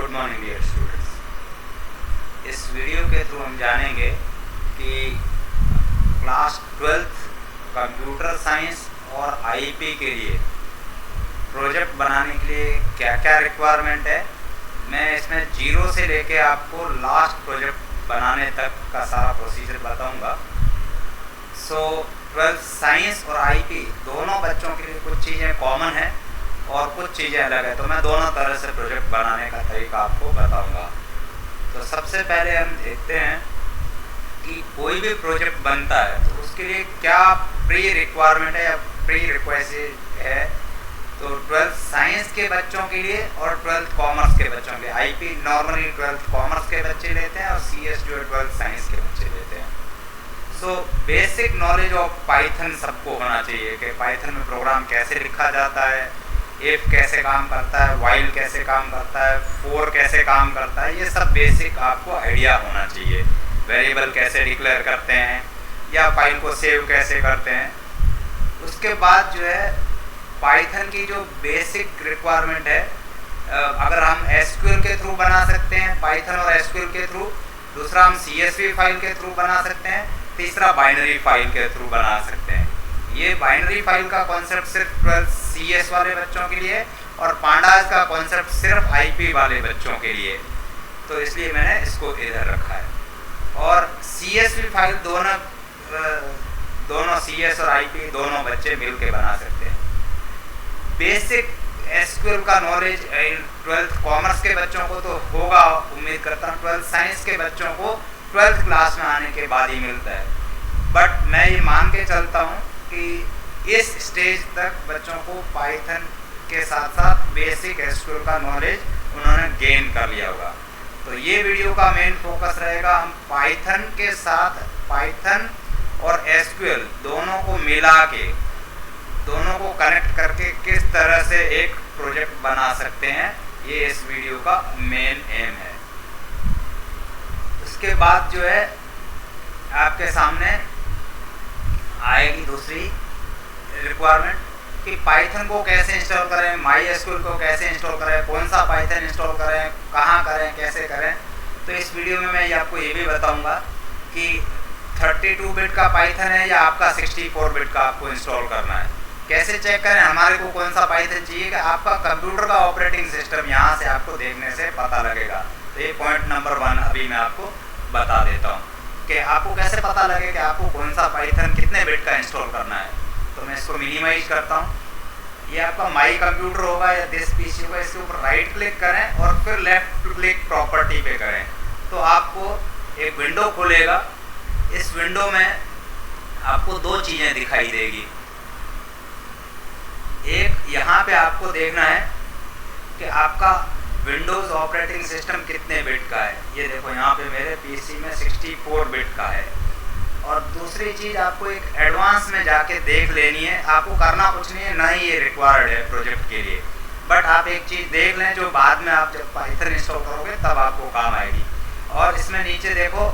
Good morning dear students. इस video के through हम जानेंगे कि क्लास 12th कंप्यूटर साइंस और आईपी के लिए प्रोजेक्ट बनाने के लिए क्या क्या रिक्वायरमेंट है। मैं इसमें जीरो से लेके आपको लास्ट प्रोजेक्ट बनाने तक का सारा प्रोसीजर बताऊंगा। सो 12th साइंस और आईपी दोनों बच्चों के लिए कुछ चीज़ें कॉमन हैं और कुछ चीज़ें अलग है, तो मैं दोनों तरह से प्रोजेक्ट बनाने का तरीका आपको बताऊंगा। तो सबसे पहले हम देखते हैं कि कोई भी प्रोजेक्ट बनता है तो उसके लिए क्या प्री रिक्वायरमेंट है या प्री रिक्वेस्ट है। तो 12th साइंस के बच्चों के लिए और 12th कॉमर्स के बच्चों के लिए, आईपी नॉर्मली 12th कॉमर्स के बच्चे लेते हैं और सीएस जो है 12th साइंस के बच्चे लेते हैं। So basic knowledge of Python सबको होना चाहिए कि पाइथन में प्रोग्राम कैसे लिखा जाता है, इफ कैसे काम करता है, वाइल कैसे काम करता है, फोर कैसे काम करता है, ये सब बेसिक आपको आइडिया होना चाहिए। वेरिएबल कैसे डिक्लेयर करते हैं या फाइल को सेव कैसे करते हैं। उसके बाद जो है पाइथन की जो बेसिक रिक्वायरमेंट है, अगर हम एसक्यूएल के थ्रू बना सकते हैं पाइथन और एसक्यूएल के थ्रू, दूसरा हम सीएसवी फाइल के थ्रू बना सकते हैं, तीसरा बाइनरी फाइल के थ्रू बना सकते हैं। ये बाइनरी फाइल का कॉन्सेप्ट सिर्फ 12th सीएस वाले बच्चों के लिए और पांडास का कॉन्सेप्ट सिर्फ आईपी वाले बच्चों के लिए, तो इसलिए मैंने इसको इधर रखा है। और सीएसवी फाइल दोनों सीएस और आईपी दोनों बच्चे मिलके बना सकते हैं। बेसिक एसक्यूएल का नॉलेज 12th कॉमर्स के बच्चों को तो होगा, उम्मीद करता हूँ 12th साइंस के बच्चों को 12th क्लास में आने के बाद ही मिलता है। बट मैं ये मान के चलता हूँ कि इस स्टेज तक बच्चों को पाइथन के साथ साथ बेसिक एसक्यूएल का नॉलेज उन्होंने गेन कर लिया होगा। तो ये वीडियो का मेन फोकस रहेगा, हम पाइथन के साथ पाइथन और एसक्यूएल दोनों को मिला के, दोनों को कनेक्ट करके किस तरह से एक प्रोजेक्ट बना सकते हैं, ये इस वीडियो का मेन एम है। उसके बाद जो है आपके सामने आएगी दूसरी रिक्वायरमेंट कि पाइथन को कैसे इंस्टॉल करें, माई एसक्यूएल को कैसे इंस्टॉल करें, कौन सा पाइथन इंस्टॉल करें, कहाँ करें, कैसे करें। तो इस वीडियो में मैं आपको ये भी बताऊंगा कि 32 बिट का पाइथन है या आपका 64 बिट का आपको इंस्टॉल करना है। कैसे चेक करें हमारे को कौन सा पाइथन चाहिए, कि आपका कंप्यूटर का ऑपरेटिंग सिस्टम यहाँ से आपको देखने से पता लगेगा। तो ये पॉइंट नंबर 1 अभी मैं आपको बता देता हूँ कि आपको कैसे पता लगे कि आपको कौन सा पाइथन कितने बिट का इंस्टॉल करना है। तो मैं इसको मिनिमाइज करता हूँ। ये आपका माई कंप्यूटर होगा या दिस पीसी होगा, इसके ऊपर राइट क्लिक करें और फिर लेफ्ट क्लिक प्रॉपर्टी पे करें तो आपको एक विंडो खुलेगा। इस विंडो में आपको दो चीज़ें दिखाई देगी। एक यहाँ पे आपको देखना है कि आपका विंडोज़ ऑपरेटिंग सिस्टम कितने बिट का है। ये देखो यहाँ पे मेरे पीसी में 64 बिट का है। और दूसरी चीज़ आपको एक एडवांस में जाके देख लेनी है, आपको करना कुछ नहीं है, ना ही ये रिक्वायर्ड है प्रोजेक्ट के लिए। बट आप एक चीज़ देख लें जो बाद में आप जब पाइथन इंस्टॉल करोगे तब आपको काम आएगी। और इसमें नीचे देखो,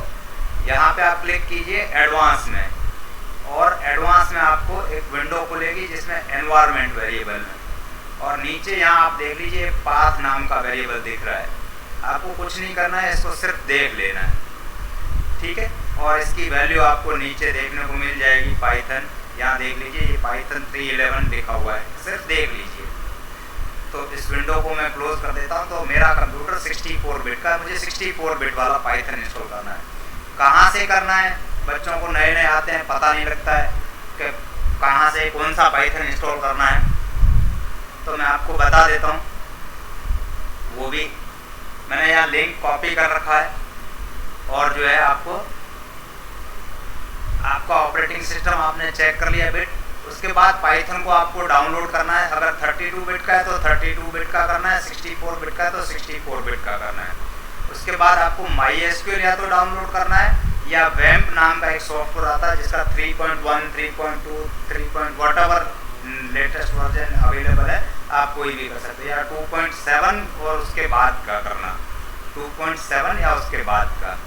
यहाँ पे आप क्लिक कीजिए एडवांस में, और एडवांस में आपको एक विंडो खुलेगी जिसमें एनवायरनमेंट वेरिएबल में, और नीचे यहाँ आप देख लीजिए पाथ नाम का वेरिएबल दिख रहा है। आपको कुछ नहीं करना है, इसको सिर्फ देख लेना है, ठीक है। और इसकी वैल्यू आपको नीचे देखने को मिल जाएगी पाइथन, यहाँ देख लीजिए ये पाइथन 311 लिखा हुआ है, सिर्फ देख लीजिए। तो इस विंडो को मैं क्लोज कर देता हूँ। तो मेरा कंप्यूटर 64 बिट का, मुझे 64 बिट वाला पाइथन इंस्टॉल करना है। कहाँ से करना है, बच्चों को नए नए आते हैं, पता नहीं लगता है कि कहाँ से कौन सा पाइथन इंस्टॉल करना है, तो मैं आपको बता देता हूँ। वो भी मैंने यहाँ लिंक कॉपी कर रखा है। और जो है आपका ऑपरेटिंग सिस्टम आपने चेक कर लिया बिट, उसके बाद पाइथन को आपको डाउनलोड करना है। अगर 32 बिट का है तो 32 बिट का करना है, 64 बिट का है तो 64 बिट का करना है। उसके बाद आपको माई एसक्यूएल या तो डाउनलोड करना है या वैम्प नाम का एक सॉफ्टवेयर आता है जिसका 3.1, 3.2, 3. वॉटएवर लेटेस्ट वर्जन अवेलेबल है, आप कोई भी कर सकते हैं, या 2.7 और उसके बाद का करना, 2.7 या उसके बाद का।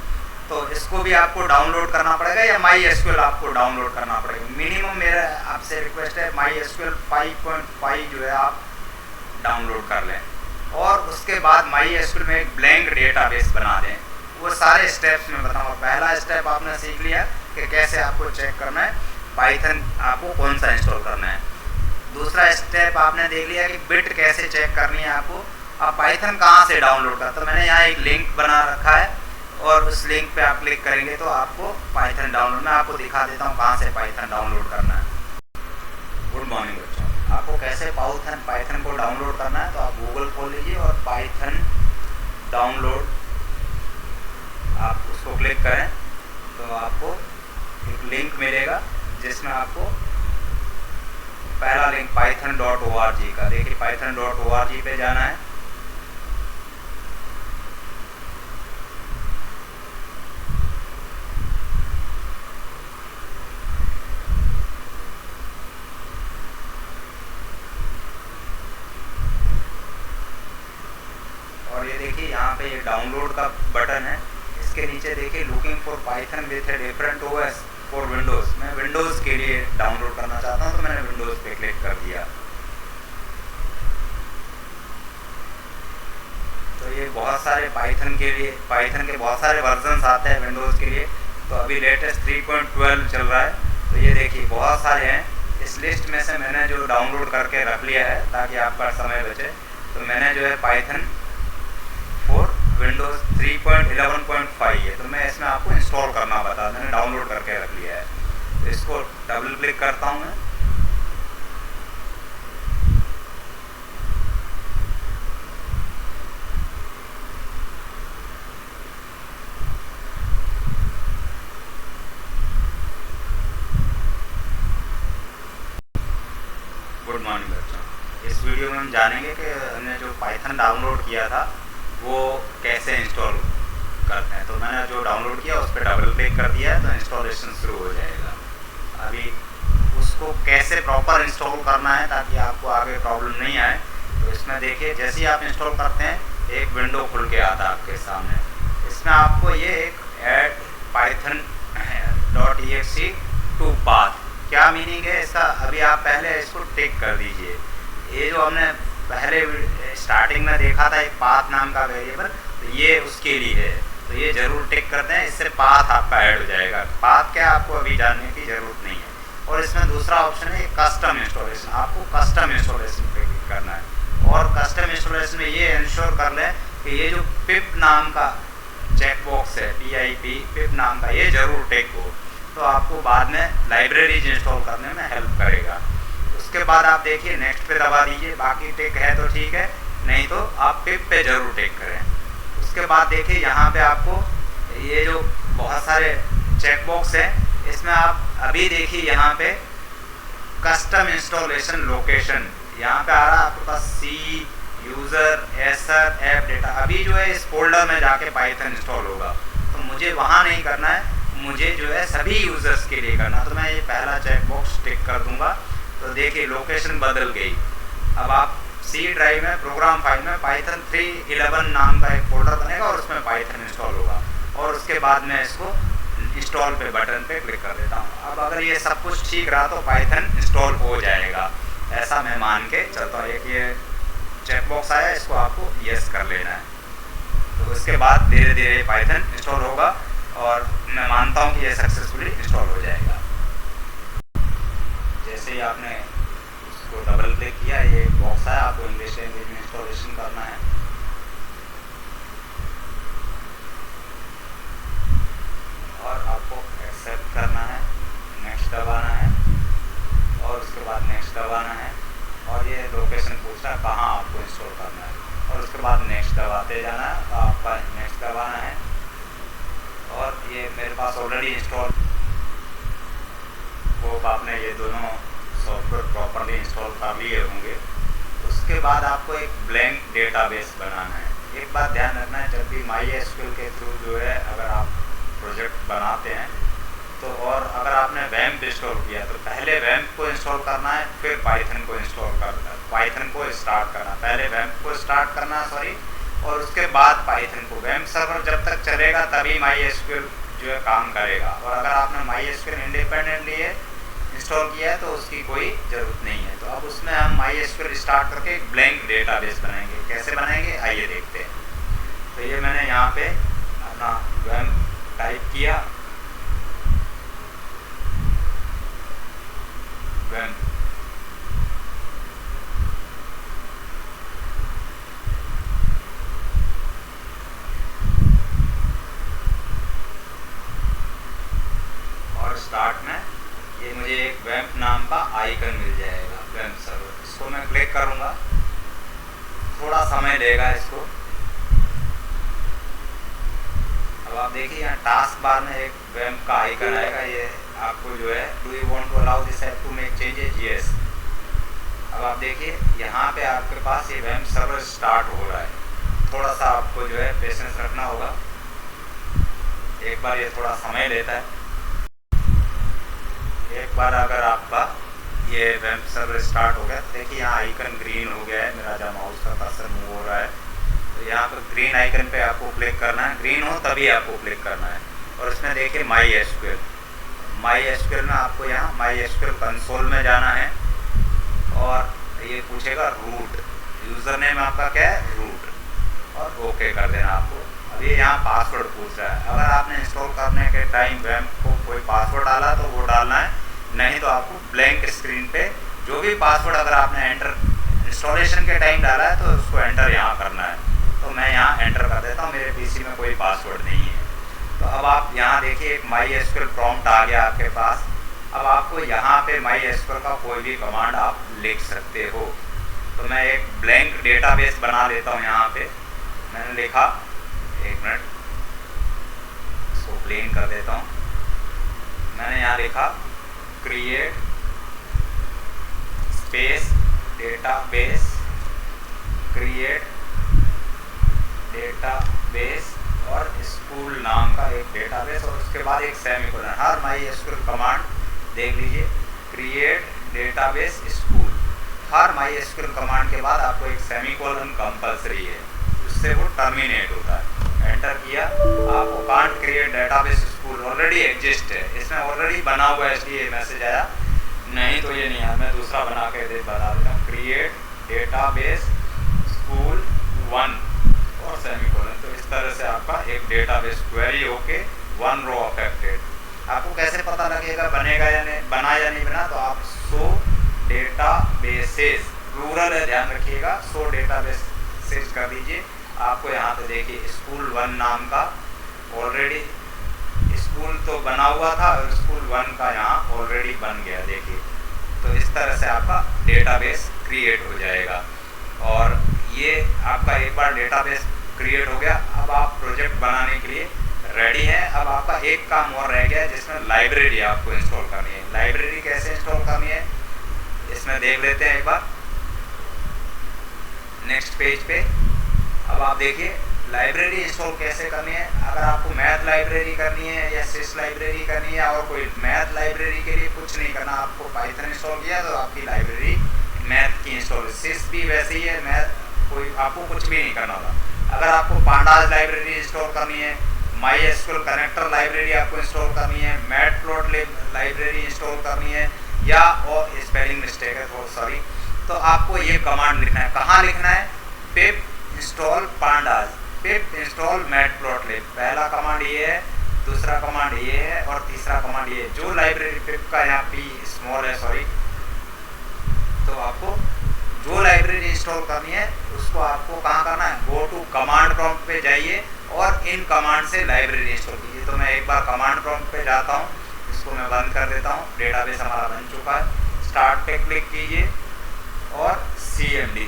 तो इसको भी आपको डाउनलोड करना पड़ेगा या माई एसक्यूएल आपको डाउनलोड करना पड़ेगा। मिनिमम मेरा आपसे रिक्वेस्ट है माई एसक्यूएल 5.5 जो है आप डाउनलोड कर लें। और उसके बाद MySQL में एक ब्लैंक डेटाबेस बना दें। वो सारे स्टेप्स में बताऊँगा। पहला स्टेप आपने सीख लिया कि कैसे आपको चेक करना है पाइथन आपको कौन सा इंस्टॉल करना है। दूसरा स्टेप आपने देख लिया कि बिट कैसे चेक करनी है आपको। अब पाइथन कहाँ से डाउनलोड करता, तो मैंने यहाँ एक लिंक बना रखा है और उस लिंक पे आप क्लिक करेंगे तो आपको पाइथन डाउनलोड, मैं आपको दिखा देता हूँ कहाँ से पाइथन डाउनलोड करना है। गुड मॉर्निंग बच्चों, आपको कैसे पाइथन को डाउनलोड करना है तो आप गूगल खोल लीजिए और पाइथन डाउनलोड आप उसको क्लिक करें तो आपको एक लिंक मिलेगा जिसमें आपको पहला लिंक python.org का, देखिए python.org पे जाना है। और ये देखिए यहाँ पे ये डाउनलोड का बटन है, इसके नीचे देखिए looking for Python with a different OS for Windows. मैं विंडोज़ के लिए डाउनलोड करना चाहता हूँ तो मैंने विंडोज़ पे क्लिक कर दिया। तो ये बहुत सारे पाइथन के बहुत सारे वर्जन्स आते हैं विंडोज़ के लिए। तो अभी लेटेस्ट 3.12 चल रहा है। तो ये देखिए बहुत सारे हैं, इस लिस्ट में से मैंने जो डाउनलोड करके रख लिया है ताकि आपका समय बचे। तो मैंने जो है पाइथन फॉर विंडोज़ 3.11.5 है, तो मैं इसमें आपको इंस्टॉल करना बता, मैंने डाउनलोड करके रख लिया है। तो इसको डबल क्लिक करता हूँ मैं। गुड मॉर्निंग बच्चों, इस वीडियो में हम जानेंगे कि हमने जो पाइथन डाउनलोड किया था वो कैसे इंस्टॉल करते हैं। तो मैंने जो डाउनलोड किया उस पर डबल क्लिक कर दिया है तो इंस्टॉलेशन शुरू हो जाएगा। अभी उसको कैसे प्रॉपर इंस्टॉल करना है ताकि आपको आगे प्रॉब्लम नहीं आए, तो इसमें देखिए जैसे ही आप इंस्टॉल करते हैं एक विंडो खुल के आता है आपके सामने। इसमें आपको ये एक ऐड python.exe टू पाथ, क्या मीनिंग है इसका, अभी आप पहले इसको टिक कर दीजिए। ये जो हमने पहले स्टार्टिंग में देखा था एक पाथ नाम का वेरिएबल, तो ये उसके लिए है, तो ये जरूर टिक करते हैं, इससे पाथ आपका ऐड हो जाएगा। पाथ क्या आपको अभी जानने की ज़रूरत नहीं है। और इसमें दूसरा ऑप्शन है कस्टम इंस्टॉलेशन, आपको कस्टम इंस्टॉलेशन पे क्लिक करना है। और कस्टम इंस्टॉलेशन में ये इंश्योर कर लें कि ये जो पिप नाम का चेकबॉक्स है, पिप नाम का, ये जरूर टिक हो, तो आपको बाद में लाइब्रेरीज इंस्टॉल करने में हेल्प करेगा। उसके बाद आप देखिए नेक्स्ट पे दबा दीजिए, बाकी टिक है तो ठीक है, नहीं तो आप पिप पे जरूर टिक करें। उसके बाद देखिए यहाँ पे आपको ये जो बहुत सारे चेकबॉक्स है, इसमें आप अभी देखिए यहाँ पे कस्टम इंस्टॉलेशन लोकेशन, यहाँ पे आ रहा है आपके पास सी यूज़र एसर ऐप डेटा। अभी जो है इस फोल्डर में जाके पाइथन इंस्टॉल होगा, तो मुझे वहाँ नहीं करना है, मुझे जो है सभी यूज़र्स के लिए करना। तो मैं ये पहला चेकबॉक्स टिक कर दूंगा। तो देखिए लोकेशन बदल गई। अब आप सी ड्राइव में प्रोग्राम फाइल में पाइथन 3.11 नाम का एक फोल्डर बनेगा और उसमें पाइथन इंस्टॉल होगा। और उसके बाद मैं इसको इंस्टॉल पे बटन पे क्लिक कर देता हूँ। अब अगर ये सब कुछ ठीक रहा तो पाइथन इंस्टॉल हो जाएगा, ऐसा मैं मान के चलता हूँ। एक ये चेकबॉक्स आया, इसको आपको यस कर लेना है। तो उसके बाद धीरे धीरे पाइथन इंस्टॉल होगा और मैं मानता हूँ कि ये सक्सेसफुली इंस्टॉल हो जाएगा। जैसे ही आपने उसको डबल क्लिक किया, ये बॉक्स है, आपको इंग्लिश लैंग्वेज में इंस्टॉलेशन करना है। और आपको एक्सेप्ट करना है, नेक्स्ट दबाना है और उसके बाद नेक्स्ट दबाना है। और ये लोकेशन पूछा कहाँ आपको इंस्टॉल करना है और उसके बाद नेक्स्ट दबाते जाना है। तो आपका नेक्स्ट दबाना है और ये मेरे पास ऑलरेडी इंस्टॉल वो आपने ये दोनों सॉफ्टवेयर प्रॉपरली इंस्टॉल कर लिए होंगे। उसके बाद आपको एक ब्लैंक डेटाबेस बनाना है। एक बात ध्यान रखना है, जब भी MySQL के थ्रू जो है अगर आप प्रोजेक्ट बनाते हैं तो, और अगर आपने वैम्प इंस्टॉल किया तो पहले वैम्प को इंस्टॉल करना है, फिर पाइथन को इंस्टॉल करना है, पाइथन को स्टार्ट करना, पहले वैम्प को स्टार्ट करना और उसके बाद पाइथन को। वैम्प सर्वर जब तक चलेगा तभी MySQL जो है काम करेगा। और अगर आपने MySQL इंडिपेंडेंटली इंस्टॉल किया है तो उसकी कोई ज़रूरत नहीं है। तो अब उसमें हम MySQL स्टार्ट करके एक ब्लैंक डेटाबेस बनाएंगे। कैसे बनाएंगे आइए देखते हैं। तो ये मैंने यहाँ पे अपना वैम टाइप किया, वैम और स्टार्ट में ये मुझे एक वैम्प नाम का आइकन मिल जाएगा, वैम्प सर्वर। इसको मैं क्लिक करूँगा, थोड़ा समय लेगा इसको। अब आप देखिए यहाँ टास्क बार में एक वैम्प का आइकन आएगा। ये आपको जो है do you want to allow this app to make changes, yes. अब आप देखिए यहाँ पे आपके पास ये वैम्प सर्वर स्टार्ट हो रहा है। थोड़ा सा आपको जो है पेशेंस रखना होगा, एक बार ये थोड़ा समय लेता है। एक बार अगर आपका ये वैम्प सर्वर स्टार्ट हो गया तो देखिए यहाँ आइकन ग्रीन हो गया है, मेरा जब माउस का कर्सर मूव हो रहा है तो यहाँ पर ग्रीन आइकन पे आपको क्लिक करना है। ग्रीन हो तभी आपको क्लिक करना है और इसमें देखिए MySQL में आपको यहाँ MySQL कंसोल में जाना है और ये पूछेगा रूट, यूज़र नेम आपका क्या है, रूट, और ओके कर देना आपको। अब ये यहाँ पासवर्ड पूछ रहा है। अगर आपने इंस्टॉल करने के टाइम वैम्प को कोई पासवर्ड डाला तो वो डालना है, नहीं तो आपको ब्लैंक स्क्रीन पे जो भी पासवर्ड अगर आपने एंटर इंस्टॉलेशन के टाइम डाला है तो उसको एंटर यहाँ करना है। तो मैं यहाँ एंटर कर देता हूँ, मेरे पीसी में कोई पासवर्ड नहीं है। तो अब आप यहाँ देखिए एक MySQL प्रॉम्प्ट आ गया आपके पास। अब आपको यहाँ पे MySQL का कोई भी कमांड आप लिख सकते हो। तो मैं एक ब्लैंक डेटाबेस बना लेता हूँ। यहाँ पे मैंने लिखा, एक मिनट इसको प्लेन कर देता हूँ। मैंने यहाँ लिखा create space database, create database और स्कूल नाम का एक डेटाबेस और उसके बाद एक सेमीकोलन। हर MySQL कमांड देख लीजिए, क्रिएट डेटाबेस स्कूल, हर MySQL कमांड के बाद आपको एक सेमीकोलन कंपलसरी है, उससे वो टर्मिनेट होता है। एंटर किया, आपको can't create database school already exist है, इसमें ऑलरेडी बना हुआ है इसलिए मैसेज आया, नहीं तो ये नहीं है। मैं दूसरा बना के बता देता हूँ, क्रिएट डेटाबेस स्कूल 1 और सेमीकोलन। तो इस तरह से आपका एक डेटाबेस क्वेरी होके 1 रो अफेक्टेड। आपको कैसे पता लगेगा बनेगा या नहीं, बना या नहीं बना, तो आप शो डेटाबेसेस, प्लूरल है ध्यान रखिएगा, शो डेटाबेसेस कर दीजिए। आपको यहाँ पे देखिए स्कूल 1 नाम का ऑलरेडी स्कूल तो बना हुआ था और स्कूल 1 का यहाँ ऑलरेडी बन गया, देखिए। तो इस तरह से आपका डेटाबेस क्रिएट हो जाएगा। और ये आपका एक बार डेटाबेस क्रिएट हो गया। अब आप प्रोजेक्ट बनाने के लिए रेडी हैं। अब आपका एक काम और रह गया है जिसमें लाइब्रेरी आपको इंस्टॉल करनी है। लाइब्रेरी कैसे इंस्टॉल करनी है इसमें देख लेते हैं एक बार, नेक्स्ट पेज पे। अब आप देखिए लाइब्रेरी इंस्टॉल कैसे करनी है। अगर आपको मैथ लाइब्रेरी करनी है या सिस लाइब्रेरी करनी है और कोई मैथ लाइब्रेरी के लिए कुछ नहीं करना, आपको पाइथन इंस्टॉल किया तो आपकी लाइब्रेरी मैथ की इंस्टॉल, सिस भी वैसे ही है, मैथ कोई आपको कुछ भी नहीं करना होगा। अगर आपको पांडास लाइब्रेरी इंस्टॉल करनी है, MySQL कनेक्टर लाइब्रेरी आपको इंस्टॉल करनी है, मैटप्लॉट लाइब्रेरी इंस्टॉल करनी है, या और स्पेलिंग मिस्टेक है तो सॉरी, तो आपको ये कमांड लिखना है। कहाँ लिखना है, पिप इंस्टॉल पांडास, पिप इंस्टॉल मैटप्लॉटलिब। पहला कमांड ये है, दूसरा कमांड ये है और तीसरा कमांड ये है। जो लाइब्रेरी पिप का यहाँ पी स्मॉल है सॉरी, तो आपको जो लाइब्रेरी इंस्टॉल करनी है उसको आपको कहाँ करना है, गो टू कमांड प्रॉम्प्ट पे जाइए और इन कमांड से लाइब्रेरी इंस्टॉल कीजिए। तो मैं एक बार कमांड प्रॉम्प्ट पे जाता हूँ, इसको मैं बंद कर देता हूँ। डेटाबेस हमारा बन चुका है। स्टार्ट पे क्लिक कीजिए और CMD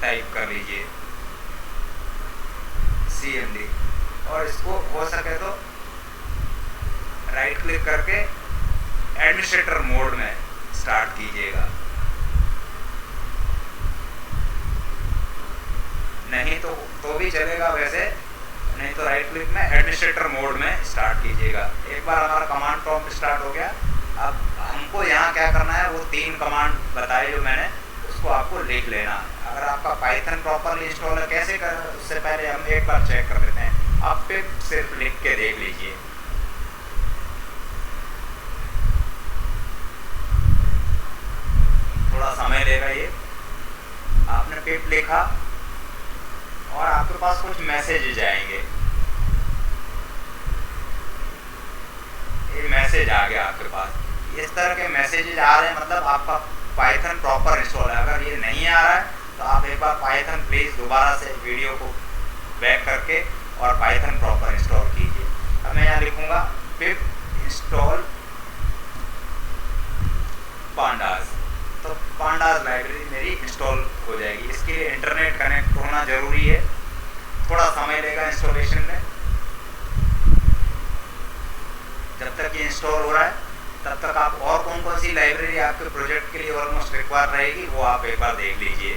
टाइप कर लीजिए, CMD, और इसको हो सके तो राइट क्लिक करके एडमिनिस्ट्रेटर मोड में स्टार्ट कीजिएगा, नहीं तो भी चलेगा वैसे, नहीं तो राइट क्लिक में एडमिनिस्ट्रेटर मोड में स्टार्ट कीजिएगा। एक बार हमारा कमांड प्रॉम्प्ट स्टार्ट हो गया। अब हमको यहाँ क्या करना है, वो 3 कमांड बताए जो मैंने, उसको आपको लिख लेना है। अगर आपका पाइथन प्रॉपरली इंस्टॉल है कैसे कर, उससे पहले हम एक बार चेक कर लेते हैं। आप पिप सिर्फ लिख के देख लीजिए। थोड़ा समय लेगा ये। आपने पिप लिखा और आपके पास कुछ मैसेजेज आएंगे। ये मैसेज आ गया आपके पास। इस तरह के मैसेजेज आ रहे हैं मतलब आपका पाइथन प्रॉपर इंस्टॉल है। अगर ये नहीं आ रहा है तो आप एक बार पाइथन प्लीज़ दोबारा से वीडियो को बैक करके और पाइथन प्रॉपर इंस्टॉल कीजिए। अब मैं यहाँ लिखूँगा पिप इंस्टॉल पांडास, तो पांडास लाइब्रेरी मेरी इंस्टॉल हो जाएगी। इसके लिए इंटरनेट कनेक्ट होना ज़रूरी है, थोड़ा समय लेगा इंस्टॉलेशन में। जब तक ये इंस्टॉल हो रहा है तब तक आप और कौन कौन सी लाइब्रेरी आपके प्रोजेक्ट के लिए ऑलमोस्ट रिक्वायर रहेगी वो आप एक बार देख लीजिए।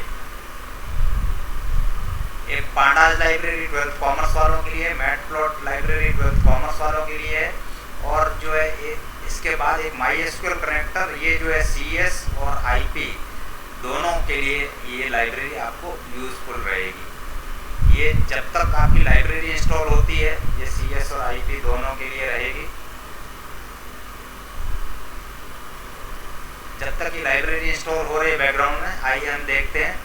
एक पांडास लाइब्रेरी 12th कॉमर्स वालों के लिए, मैटप्लॉट लाइब्रेरी 12th कॉमर्स वालों के लिए है, और जो है इसके बाद एक MySQL कनेक्टर, ये जो है CS और IP दोनों के लिए ये लाइब्रेरी आपको यूजफुल रहेगी। ये जब तक आपकी लाइब्रेरी इंस्टॉल होती है ये CS और IP दोनों के लिए रहेगी। जब तक ये लाइब्रेरी इंस्टॉल हो रही है बैकग्राउंड में, आइए हम देखते हैं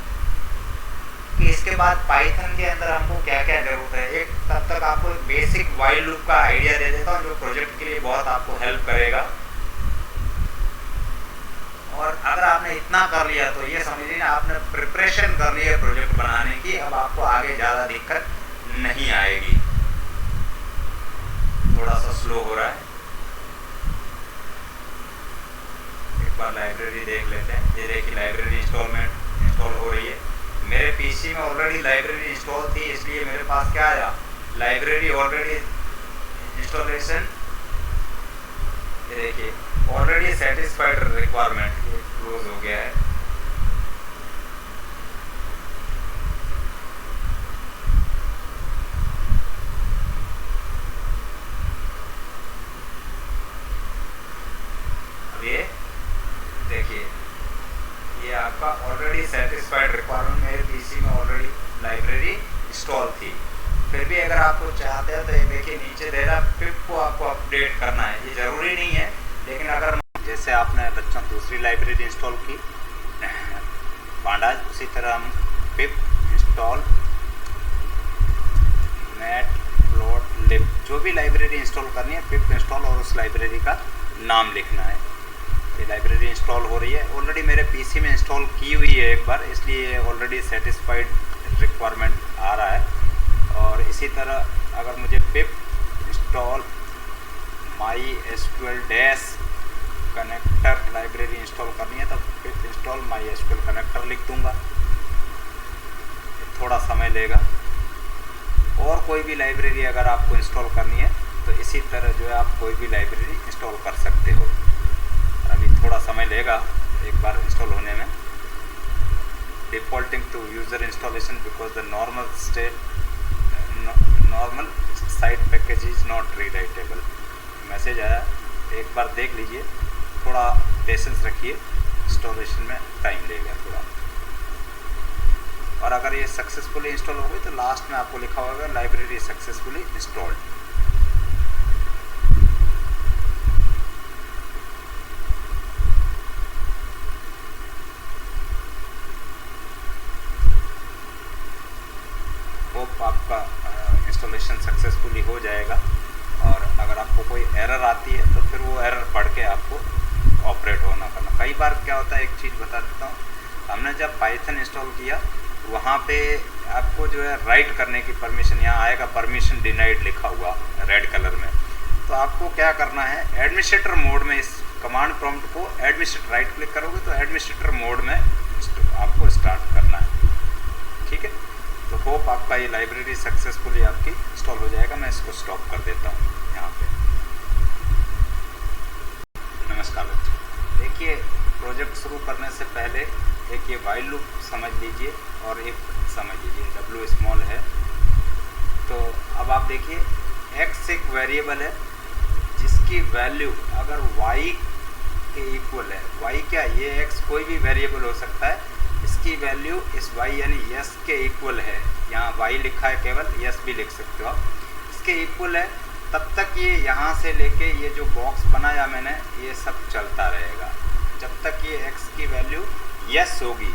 कि इसके बाद पाइथन के अंदर हमको क्या क्या जरूरत है। एक तब तक आपको एक बेसिक व्हाइल लूप का आइडिया दे देता हूँ जो प्रोजेक्ट के लिए बहुत आपको हेल्प करेगा। और अगर आपने इतना कर लिया तो ये समझिए आपने प्रिपरेशन कर ली है प्रोजेक्ट बनाने की। अब आपको आगे ज़्यादा दिक्कत नहीं आएगी। थोड़ा सा स्लो हो रहा है, एक बार लाइब्रेरी देख लेते हैं। ये देखिए लाइब्रेरी इंस्टॉल हो रही है। मेरे पीसी में ऑलरेडी लाइब्रेरी इंस्टॉल थी, इसलिए मेरे पास क्या आया, लाइब्रेरी ऑलरेडी इंस्टॉलेशन। ये देखिए ऑलरेडी सेटिस्फाइड रिक्वायरमेंट, ये क्लोज हो गया है। अब ये देखिए ये आपका ऑलरेडी सेटिस्फाइड रिक्वायरमेंट, मेरे पीसी में ऑलरेडी लाइब्रेरी इंस्टॉल थी। फिर भी अगर आपको चाहते हैं तो ये देखिए नीचे दे रहा पिप को आपको अपडेट करना है। ये ज़रूरी नहीं है, लेकिन अगर जैसे आपने बच्चों दूसरी लाइब्रेरी इंस्टॉल की पांडास, उसी तरह हम पिप इंस्टॉल मैटप्लॉटलिब, जो भी लाइब्रेरी इंस्टॉल करनी है पिप इंस्टॉल और उस लाइब्रेरी का नाम लिखना है। ये लाइब्रेरी इंस्टॉल हो रही है, ऑलरेडी मेरे पीसी में इंस्टॉल की हुई है एक बार, इसलिए ऑलरेडी सेटिस्फाइड रिक्वायरमेंट आ रहा है। और इसी तरह अगर मुझे पिप install MySQL dash connector library install करनी है तो पिप इंस्टॉल MySQL कनेक्टर लिख दूंगा। थोड़ा समय लेगा। और कोई भी लाइब्रेरी अगर आपको इंस्टॉल करनी है तो इसी तरह जो है आप कोई भी लाइब्रेरी इंस्टॉल कर सकते हो। अभी थोड़ा समय लेगा एक बार इंस्टॉल होने में। Defaulting to user installation because the normal site package is not rewritable, message आया। एक बार देख लीजिए, थोड़ा पेशेंस रखिए, इंस्टॉलेशन में टाइम लेगा थोड़ा। और अगर ये सक्सेसफुली इंस्टॉल हो गई तो लास्ट में आपको लिखा होगा लाइब्रेरी सक्सेसफुली इंस्टॉल्ड। होप आपका इंस्टॉलेशन सक्सेसफुली हो जाएगा। और अगर आपको कोई एरर आती है तो फिर वो एरर पढ़ के आपको ऑपरेट होना करना। कई बार क्या होता है, एक चीज़ बता देता हूँ, हमने जब पाइथन इंस्टॉल किया वहाँ पे आपको जो है राइट करने की परमिशन, यहाँ आएगा परमिशन डिनाइड लिखा हुआ रेड कलर में। तो आपको क्या करना है, एडमिनिस्ट्रेटर मोड में इस कमांड प्रॉम्प्ट को एडमिनिस्ट्रेटर राइट क्लिक करोगे तो एडमिनिस्ट्रेटर मोड में आपको स्टार्ट करना है। ठीक है, तो होप आपका ये लाइब्रेरी सक्सेसफुली आपकी इंस्टॉल हो जाएगा। मैं इसको स्टॉप कर देता हूँ यहाँ पे। नमस्कार बच्चों, देखिए प्रोजेक्ट शुरू करने से पहले एक ये व्हाइल लूप समझ लीजिए और एक समझ लीजिए W स्मॉल है। तो अब आप देखिए x एक वेरिएबल है जिसकी वैल्यू अगर y के इक्वल है, y क्या, ये x कोई भी वेरिएबल हो सकता है, इसकी वैल्यू इस y यानी यस के इक्वल है। यहाँ y लिखा है केवल, यस भी लिख सकते हो आप, इसके इक्वल है, तब तक ये यहाँ से लेके ये जो बॉक्स बनाया मैंने ये सब चलता रहेगा जब तक ये x की वैल्यू यस होगी,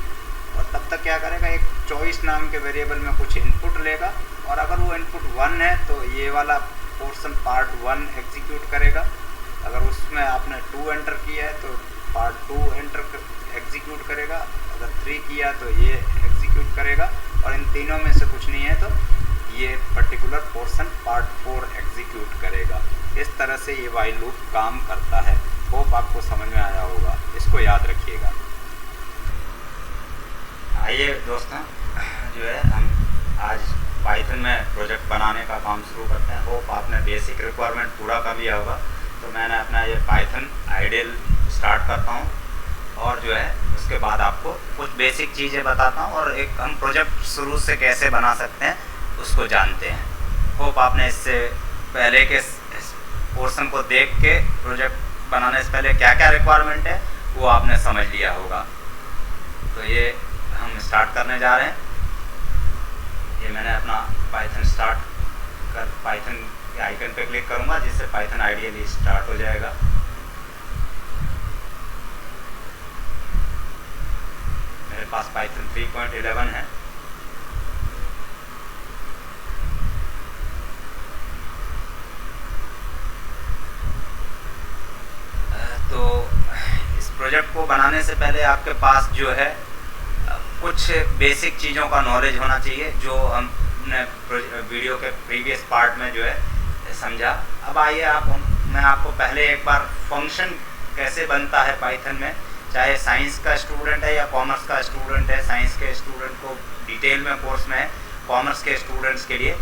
और तब तक क्या करेगा, एक चॉइस नाम के वेरिएबल में कुछ इनपुट लेगा, और अगर वो इनपुट 1 है तो ये वाला पोर्शन पार्ट 1 एग्जीक्यूट करेगा, अगर उसमें आपने 2 एंटर किया है तो पार्ट 2 एग्जीक्यूट करेगा, अगर 3 किया तो ये एग्जीक्यूट करेगा, और इन तीनों में से कुछ नहीं है तो ये पर्टिकुलर पोर्शन पार्ट 4 एग्जीक्यूट करेगा। इस तरह से ये वाइल लूप काम करता है। होप आपको समझ में आया होगा, इसको याद रखिएगा। आइए दोस्तों, जो है हम आज पाइथन में प्रोजेक्ट बनाने का काम शुरू करते हैं। होप आपने बेसिक रिक्वायरमेंट पूरा कर लिया होगा। तो मैंने अपना ये पाइथन आइडियल स्टार्ट करता हूँ, और जो है उसके बाद आपको कुछ बेसिक चीज़ें बताता हूँ, और एक हम प्रोजेक्ट शुरू से कैसे बना सकते हैं उसको जानते हैं। होप आपने इससे पहले के पोर्शन को देख के प्रोजेक्ट बनाने से पहले क्या क्या रिक्वायरमेंट है वो आपने समझ लिया होगा। तो ये हम स्टार्ट करने जा रहे हैं। ये मैंने अपना पाइथन स्टार्ट कर, पाइथन के आइकन पे क्लिक करूँगा, जिससे पाइथन आइडियली स्टार्ट हो जाएगा। मेरे पास पाइथन 3.11 है। तो इस प्रोजेक्ट को बनाने से पहले आपके पास जो है कुछ बेसिक चीज़ों का नॉलेज होना चाहिए, जो हमने वीडियो के प्रीवियस पार्ट में जो है समझा। अब आइए मैं आपको पहले एक बार फंक्शन कैसे बनता है पाइथन में, चाहे साइंस का स्टूडेंट है या कॉमर्स का स्टूडेंट है। साइंस के स्टूडेंट को डिटेल में कोर्स में है, कॉमर्स के स्टूडेंट्स के लिए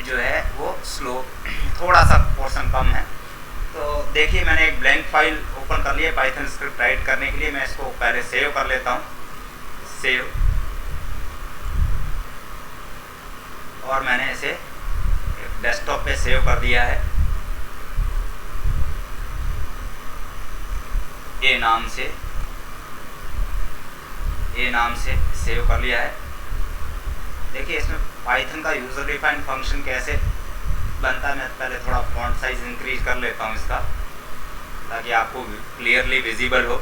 जो है वो स्लो थोड़ा सा पोर्शन कम है। तो देखिए, मैंने एक ब्लैंक फाइल ओपन कर लिया पाइथन स्क्रिप्ट राइट करने के लिए। मैं इसको पहले सेव कर लेता हूँ, सेव, और मैंने इसे डेस्कटॉप पे सेव कर दिया है, ए नाम से सेव कर लिया है। देखिए, इसमें पाइथन का यूजर डिफाइंड फंक्शन कैसे बनता है। मैं पहले थोड़ा फॉन्ट साइज इंक्रीज कर लेता हूँ इसका, ताकि आपको क्लियरली विजिबल हो।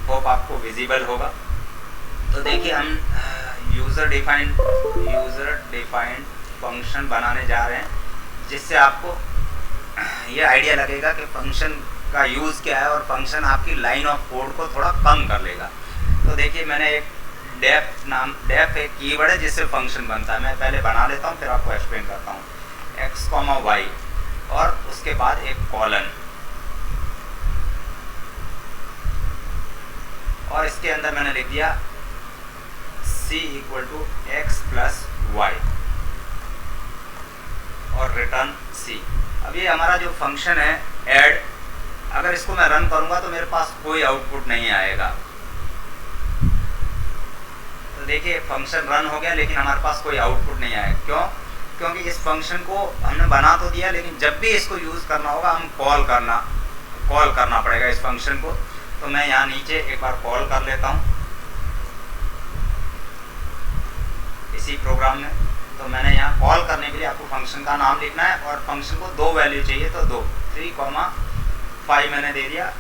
होप आपको विजिबल होगा। तो देखिए, हम यूज़र डिफाइंड फंक्शन बनाने जा रहे हैं, जिससे आपको ये आइडिया लगेगा कि फंक्शन का यूज़ क्या है, और फंक्शन आपकी लाइन ऑफ कोड को थोड़ा कम कर लेगा। तो देखिए, मैंने एक डेफ एक कीवर्ड है जिससे फंक्शन बनता है। मैं पहले बना लेता हूँ, फिर आपको एक्सप्लेन करता हूँ। x, y, और उसके बाद एक कॉलन, और इसके अंदर मैंने लिख दिया c = x + y, और रिटर्न c। अब ये हमारा जो फंक्शन है ऐड, अगर इसको मैं रन करूंगा तो मेरे पास कोई आउटपुट नहीं आएगा। तो देखिए, फंक्शन रन हो गया, लेकिन हमारे पास कोई आउटपुट नहीं आएगा। क्यों? क्योंकि इस फंक्शन को हमने बना तो दिया, लेकिन जब भी इसको यूज़ करना होगा हम कॉल करना पड़ेगा इस फंक्शन को। तो मैं यहाँ नीचे एक बार कॉल कर लेता हूँ इसी प्रोग्राम में। तो मैंने यहाँ कॉल करने के लिए आपको फंक्शन का नाम लिखना है, और फंक्शन को 2 वैल्यू चाहिए, तो 2, 3,5 मैंने दे दिया,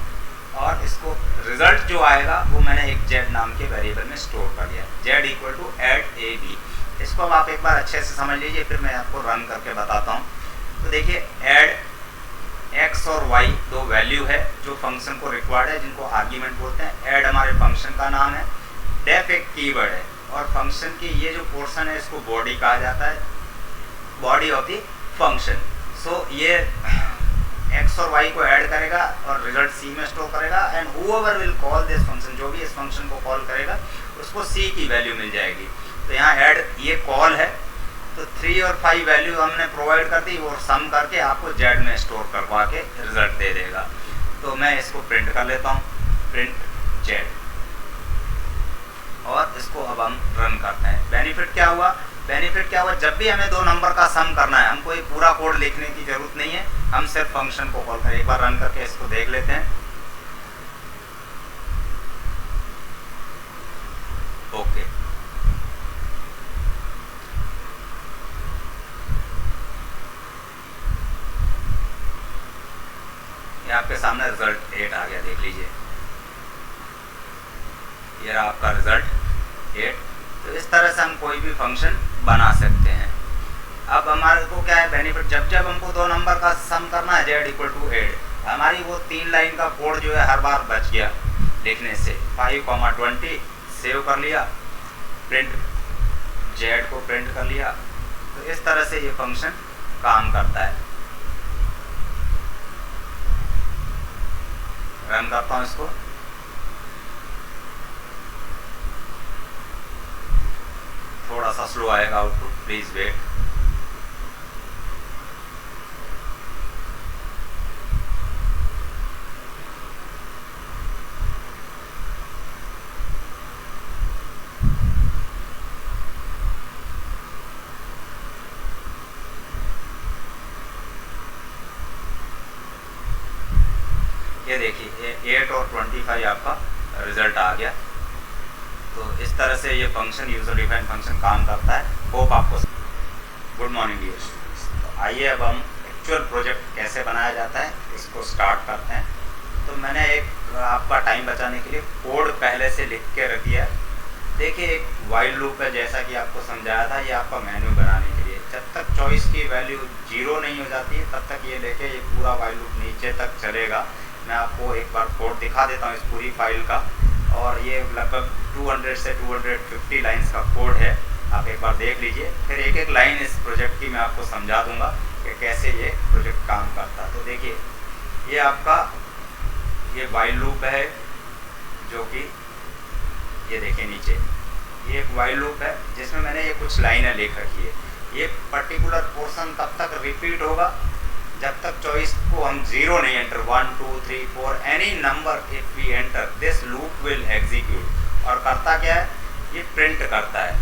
और इसको रिजल्ट जो आएगा वो मैंने एक z नाम के वेरिएबल में स्टोर कर दिया, z = add ab। इसको अब आप एक बार अच्छे से समझ लीजिए, फिर मैं आपको रन करके बताता हूँ। तो देखिए, ऐड x और y 2 वैल्यू है जो फंक्शन को रिक्वायर्ड है, जिनको आर्ग्यूमेंट बोलते हैं। ऐड हमारे फंक्शन का नाम है, डेफ एक कीवर्ड है, और फंक्शन की ये जो पोर्शन है इसको बॉडी कहा जाता है, बॉडी ऑफ द फंक्शन। सो ये x और y को ऐड करेगा और रिजल्ट c में स्टोर करेगा, and whoever will call this function, जो भी इस फंक्शन को कॉल करेगा उसको c की वैल्यू मिल जाएगी। तो यहाँ ऐड ये कॉल है, तो 3 और 5 वैल्यू हमने प्रोवाइड कर दी, और सम करके आपको z में स्टोर करवा के रिजल्ट दे देगा। तो मैं इसको प्रिंट कर लेता हूँ, प्रिंट z, और इसको अब हम रन करते हैं। बेनिफिट क्या हुआ? जब भी हमें 2 नंबर का सम करना है, हमको ये पूरा कोड लिखने की जरूरत नहीं है, हम सिर्फ फंक्शन को कॉल करें। एक बार रन करके इसको देख लेते हैं। ओके, आपके सामने रिजल्ट 8 आ गया, देख लीजिए, ये रहा आपका रिजल्ट 8। तो इस तरह से हम कोई भी फंक्शन बना सकते हैं। अब हमारे को क्या है बेनिफिट, जब जब हमको दो नंबर का सम करना है z इक्वल टू 8, हमारी वो 3 लाइन का कोड जो है हर बार बच गया लिखने से। 5,20 सेव कर लिया, प्रिंट z को प्रिंट कर लिया। तो इस तरह से ये फंक्शन काम करता है। रन करता हूँ इसको। थोड़ा सा स्लो आएगा आउटपुट, प्लीज वेट। ये देखिए 8 और 25 आपका रिजल्ट आ गया। तो इस तरह से ये फंक्शन, यूजर डिफाइंड फंक्शन काम करता है। होप आपको। Good morning dears. तो आइए अब हम एक्चुअल प्रोजेक्ट कैसे बनाया जाता है इसको स्टार्ट करते हैं। तो मैंने एक आपका टाइम बचाने के लिए कोड पहले से लिख के रख दिया है। देखिए एक वाइल लूप है, जैसा कि आपको समझाया था, ये आपका मेन्यू बनाने के लिए। जब तक चॉइस की वैल्यू 0 नहीं हो जाती है तब तक ये लेके ये पूरा वाइल लूप नीचे तक चलेगा। मैं आपको एक बार कोड दिखा देता हूँ इस पूरी फाइल का। और ये लगभग 200 से 250 लाइंस का कोड है, आप एक बार देख लीजिए। फिर एक एक लाइन इस प्रोजेक्ट की मैं आपको समझा दूंगा कि कैसे ये प्रोजेक्ट काम करता है। तो देखिए ये आपका ये वाइल लूप है, जो कि ये देखिए नीचे ये एक वाइल लूप है जिसमें मैंने ये कुछ लाइनें लिख रखी है। ये पर्टिकुलर पोर्शन तब तक रिपीट होगा जब तक चॉइस को हम 0 नहीं enter, 1 2 3 4 any number if we enter this loop will execute. और करता क्या है, ये प्रिंट करता है,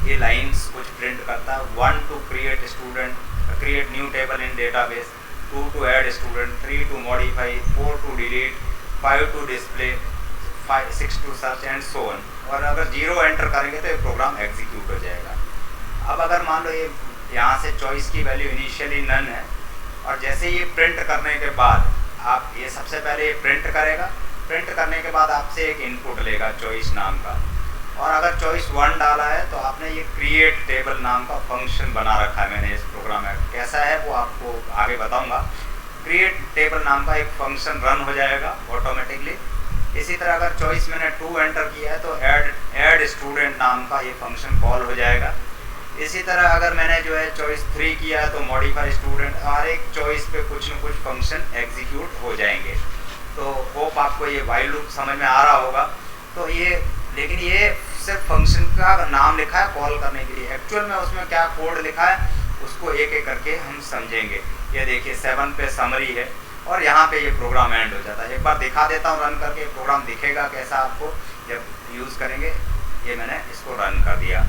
ये लाइंस कुछ प्रिंट करता है। 1 to create student, create new table in database, 2 to add student, 3 to modify, 4 to delete, 5 to display, 6 to search and so on. और अगर 0 एंटर करेंगे तो ये प्रोग्राम एग्जीक्यूट हो जाएगा। अब अगर मान लो ये यहाँ से चॉइस की वैल्यू इनिशियली नन है, और जैसे ये प्रिंट करने के बाद आप ये सबसे पहले ये प्रिंट करेगा। प्रिंट करने के बाद आपसे एक इनपुट लेगा चॉइस नाम का। और अगर चॉइस 1 डाला है तो आपने ये क्रिएट टेबल नाम का फंक्शन बना रखा है मैंने इस प्रोग्राम में। कैसा है वो आपको आगे बताऊंगा। क्रिएट टेबल नाम का एक फंक्शन रन हो जाएगा ऑटोमेटिकली। इसी तरह अगर चॉइस मैंने 2 एंटर किया है तो ऐड स्टूडेंट नाम का ये फंक्शन कॉल हो जाएगा। इसी तरह अगर मैंने जो है चॉइस 3 किया है तो मॉडिफाई स्टूडेंट, हर एक चॉइस पे कुछ न कुछ फंक्शन एग्जीक्यूट हो जाएंगे। तो होप आपको ये वाइल लूप समझ में आ रहा होगा। तो ये लेकिन ये सिर्फ फंक्शन का नाम लिखा है कॉल करने के लिए। एक्चुअल में उसमें क्या कोड लिखा है उसको एक एक करके हम समझेंगे। ये देखिए 7 पे समरी है और यहाँ पे ये प्रोग्राम एंड हो जाता है। एक बार दिखा देता हूँ रन करके, प्रोग्राम दिखेगा कैसा आपको जब यूज़ करेंगे। ये मैंने इसको रन कर दिया,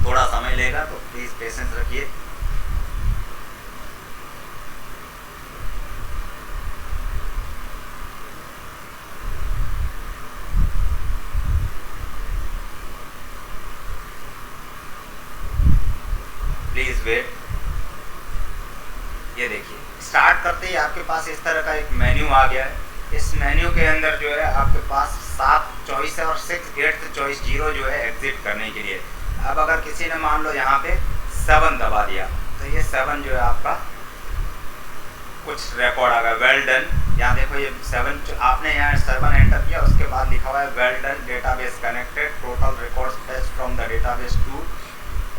थोड़ा समय लेगा तो प्लीज़ पेशेंस रखिए। Please wait. ये देखिए स्टार्ट करते ही आपके पास इस तरह का एक मेन्यू आ गया है। इस मेन्यू के अंदर जो है आपके पास 7 चॉइस है और 8th चॉइस 0 जो है एग्जिट करने के लिए। अब अगर किसी ने मान लो यहाँ पे 7 दबा दिया तो ये 7 जो है आपका कुछ रिकॉर्ड आ गया, वेल डन। यहाँ देखो ये 7 आपने यहाँ 7 एंटर किया, उसके बाद लिखा हुआ है well done, database connected, total records fetched from the database two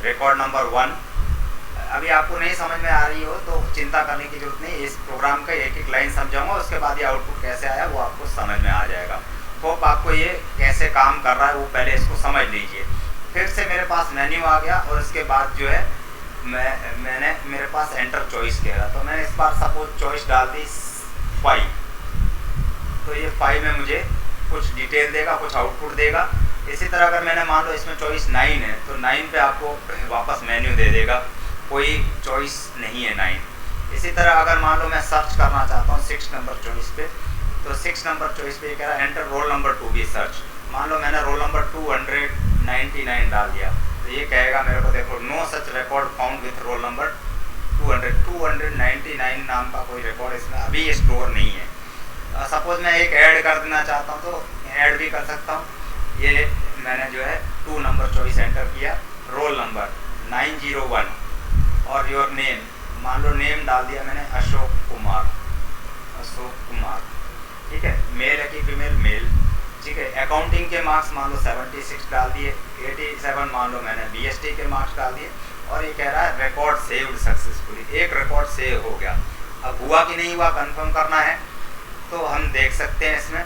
record number 1। अभी आपको नहीं समझ में आ रही हो तो चिंता करने की जरूरत नहीं, इस प्रोग्राम का एक एक लाइन समझाऊंगा, उसके बाद ये आउटपुट कैसे आया वो आपको समझ में आ जाएगा। होप आपको ये कैसे काम कर रहा है वो पहले इसको समझ लीजिए। फिर से मेरे पास मेन्यू आ गया और उसके बाद जो है मैंने मेरे पास एंटर चॉइस किया, तो मैंने इस बार सपोज चॉइस डाल दी 5। तो ये 5 में मुझे कुछ डिटेल देगा, कुछ आउटपुट देगा। इसी तरह अगर मैंने मान लो इसमें चॉइस 9 है तो 9 पे आपको वापस मेन्यू दे देगा, कोई चॉइस नहीं है 9। इसी तरह अगर मान लो मैं सर्च करना चाहता हूँ 6 नंबर चॉइस पे, तो 6 नंबर चॉइस पे कह रहा है एंटर रोल नंबर 2 भी सर्च। मान लो मैंने रोल नंबर 299 डाल दिया तो ये कहेगा मेरे को देखो no such record found with roll number 299 नाम का कोई रिकॉर्ड इसमें अभी स्टोर नहीं है। सपोज मैं एक ऐड कर देना चाहता हूँ तो ऐड भी कर सकता हूँ। ये मैंने जो है 2 नंबर चॉइस एंटर किया, रोल नंबर 901 और योर नेम, मान लो नेम डाल दिया मैंने अशोक कुमार, ठीक है। मेल है कि फीमेल, मेल, ठीक है। अकाउंटिंग के मार्क्स मान लो 76 डाल दिए, 87 मान लो मैंने BST के मार्क्स डाल दिए और ये कह रहा है रिकॉर्ड सेव्ड सक्सेसफुली, एक रिकॉर्ड सेव हो गया। अब हुआ कि नहीं हुआ कंफर्म करना है तो हम देख सकते हैं इसमें,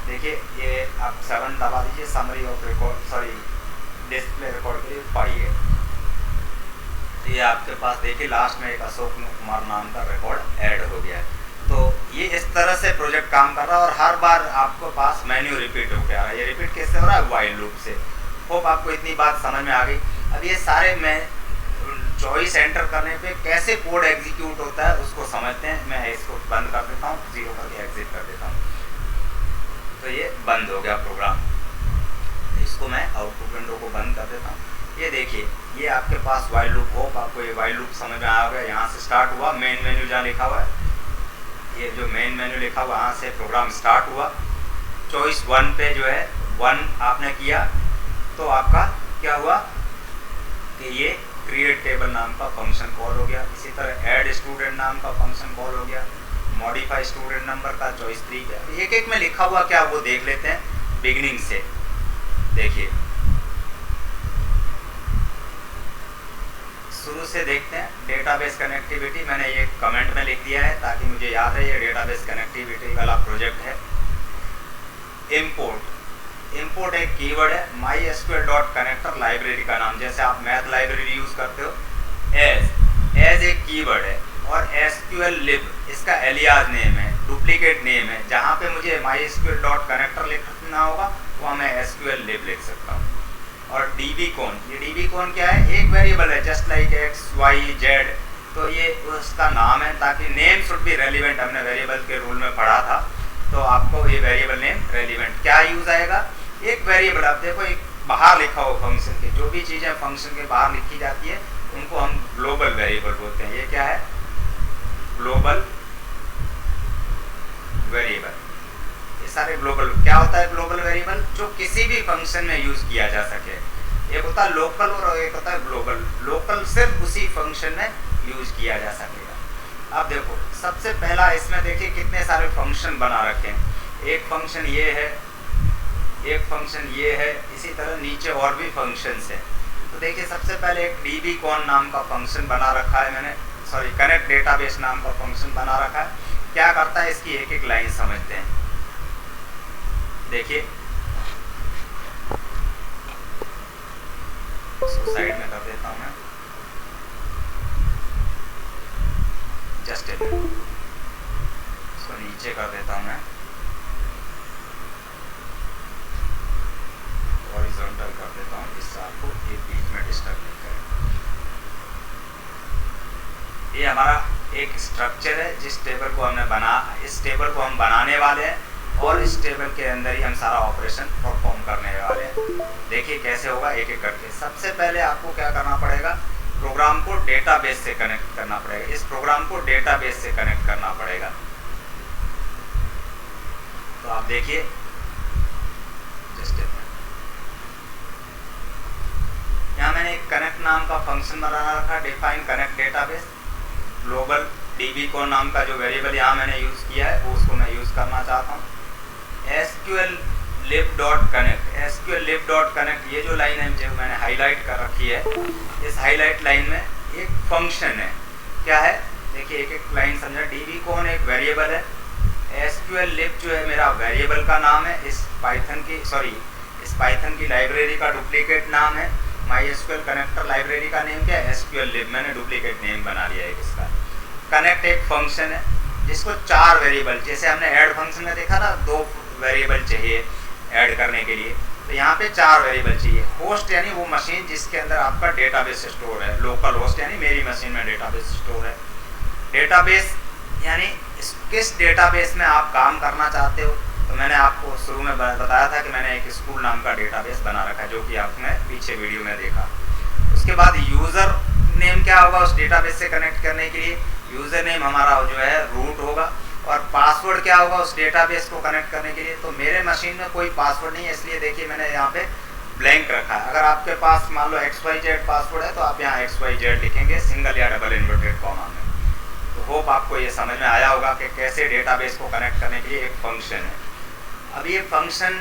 देखिए ये आप 7 दबा दीजिए, summary of record, sorry display record के लिए पाइए, तो ये आपके पास देखिए लास्ट में एक अशोक कुमार नाम का रिकॉर्ड ऐड हो गया है। तो ये इस तरह से प्रोजेक्ट काम कर रहा है और हर बार आपको पास मेन्यू रिपीट हो गया है। ये रिपीट कैसे हो रहा है? वाइल लूप से। होप आपको इतनी बात समझ में आ गई। अब ये सारे मैं चॉइस एंटर करने पे कैसे कोड एग्जीक्यूट होता है उसको समझते हैं। मैं इसको बंद कर देता हूँ, 0 करके एग्जिट कर देता हूँ, तो ये बंद हो गया प्रोग्राम। इसको मैं आउटपुट विंडो को बंद कर देता हूँ। ये देखिए ये आपके पास वाइल लूप, होप आपको ये वाइल लूप समझ में आ गया। यहाँ से स्टार्ट हुआ, मेन मेन्यू जहाँ लिखा हुआ है, ये जो मेन मेन्यू लिखा हुआ यहाँ से प्रोग्राम स्टार्ट हुआ। चॉइस 1 पे जो है 1 आपने किया तो आपका क्या हुआ कि ये क्रिएट टेबल नाम का फंक्शन कॉल हो गया। इसी तरह ऐड स्टूडेंट नाम का फंक्शन कॉल हो गया, मॉडिफाई स्टूडेंट नंबर का चॉइस 3 का। एक एक में लिखा हुआ क्या वो देख लेते हैं बिगिनिंग से। देखिए शुरू से देखते हैं। डेटाबेस कनेक्टिविटी मैंने ये कमेंट में लिख दिया है ताकि मुझे याद है, ये डेटाबेस कनेक्टिविटी वाला प्रोजेक्ट है। इंपोर्ट एक कीवर्ड है, MySQL.connector लाइब्रेरी का नाम, जैसे आप मैथ लाइब्रेरी यूज करते हो, एज एक कीवर्ड है। और SQL lib इसका एलियास नेम है, डुप्लीकेट नेम है। जहाँ पे मुझे MySQL.connector लिखना होगा वहाँ मैं SQL lib लिख सकता हूँ। और dbcon, ये dbcon क्या है? एक वेरिएबल है, just like x, y, z, तो ये उसका नाम है ताकि नेम शुड बी रेलिवेंट। हमने वेरिएबल के रूल में पढ़ा था, तो आपको ये वेरिएबल नेम रेलिवेंट क्या यूज आएगा? एक वेरिएबल, आप देखो एक बाहर लिखा हो फंक्शन के, जो भी चीजें फंक्शन के बाहर लिखी जाती है उनको हम ग्लोबल वेरिएबल बोलते हैं। ये क्या है? Global variable. ये सारे ग्लोबल, क्या होता है ग्लोबल वेरिएबल? जो किसी भी फंक्शन में यूज किया जा सके। एक होता है लोकल और एक होता है ग्लोबल। लोकल सिर्फ उसी फंक्शन में यूज किया जा सकेगा। अब देखो सबसे पहला इसमें देखिए कितने सारे फंक्शन बना रखे हैं। एक फंक्शन ये है, एक फंक्शन ये है, इसी तरह नीचे और भी फंक्शंस हैं। तो देखिए सबसे पहले एक dbcon नाम का फंक्शन बना रखा है मैंने, सॉरी कनेक्ट डेटाबेस नाम का फंक्शन बना रखा है। क्या करता है इसकी एक एक लाइन समझते हैं। देखिए इसको साइड में कर देता हूं मैं, जस्ट ए मिनट, इसको नीचे कर देता हूं मैं, हॉरिजॉन्टल कर देता हूं, इससे आपको एक बीच में डिस्टर्ब नहीं करेगा। ये हमारा एक स्ट्रक्चर है जिस टेबल को हमने इस टेबल को हम बनाने वाले हैं और इस टेबल के अंदर ही हम सारा ऑपरेशन परफॉर्म करने वाले हैं। देखिए कैसे होगा एक एक करके। सबसे पहले आपको क्या करना पड़ेगा? प्रोग्राम को डेटाबेस से कनेक्ट करना पड़ेगा। इस प्रोग्राम को डेटाबेस से कनेक्ट करना पड़ेगा। तो आप देखिए जस्ट यहाँ मैंने एक कनेक्ट नाम का फंक्शन बना रखा, define connect database. Global dbcon नाम का जो वेरिएबल यहाँ मैंने यूज किया है वो उसको मैं यूज करना चाहता हूँ। SQL lib.connect, ये जो लाइन है जो मैंने हाईलाइट कर रखी है, इस हाईलाइट लाइन में एक फंक्शन है। क्या है? देखिए एक एक लाइन समझा। dbcon एक वेरिएबल है, SQL lib जो है मेरा वेरिएबल का नाम है, इस पाइथन की लाइब्रेरी का डुप्लीकेट नाम है। MySQL कनेक्टर लाइब्रेरी का नेम क्या है? SQL lib, मैंने डुप्लीकेट नेम बना लिया है इसका। कनेक्ट एक फंक्शन है जिसको 4 वेरिएबल, जैसे हमने ऐड फंक्शन में देखा ना 2 वेरिएबल चाहिए ऐड करने के लिए, तो यहाँ पे 4 वेरिएबल चाहिए। होस्ट यानी वो मशीन जिसके अंदर आपका डेटाबेस स्टोर है, लोकल होस्ट यानी मेरी मशीन में डेटाबेस स्टोर है। डेटाबेस यानी किस डेटाबेस में आप काम करना चाहते हो। तो मैंने आपको शुरू में बताया था कि मैंने एक स्कूल नाम का डेटाबेस बना रखा है, जो कि आपने पीछे वीडियो में देखा। उसके बाद यूज़र नेम क्या होगा उस डेटाबेस से कनेक्ट करने के लिए? यूज़र नेम हमारा जो है रूट होगा। और पासवर्ड क्या होगा उस डेटाबेस को कनेक्ट करने के लिए। तो मेरे मशीन में कोई पासवर्ड नहीं है, इसलिए देखिए मैंने यहाँ पे ब्लैंक रखा है। अगर आपके पास मान लो XYZ पासवर्ड है तो आप यहाँ XYZ लिखेंगे सिंगल या डबल इन्वर्टेड कॉमा में। तो होप आपको ये समझ में आया होगा कि कैसे डेटाबेस को कनेक्ट करने के लिए एक फंक्शन है। अब ये फंक्शन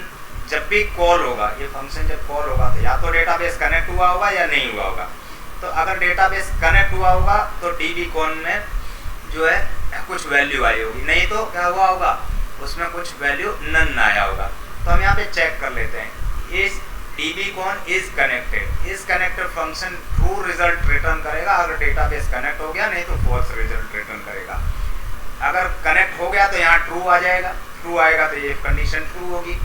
जब भी कॉल होगा, ये फंक्शन जब कॉल होगा तो या तो डेटाबेस कनेक्ट हुआ होगा या नहीं हुआ होगा। तो अगर डेटाबेस कनेक्ट हुआ होगा तो dbcon में जो है कुछ वैल्यू आई होगी, नहीं तो क्या हुआ होगा उसमें कुछ वैल्यू नन आया होगा। तो हम यहाँ पे चेक कर लेते हैं। इस dbcon is connected function true result return करेगा अगर डेटाबेस कनेक्ट हो गया, नहीं तो फॉल्स रिजल्ट रिटर्न करेगा। अगर कनेक्ट हो गया तो यहाँ ट्रू आ जाएगा, ट्रू आएगा तो ये कंडीशन ट्रू होगी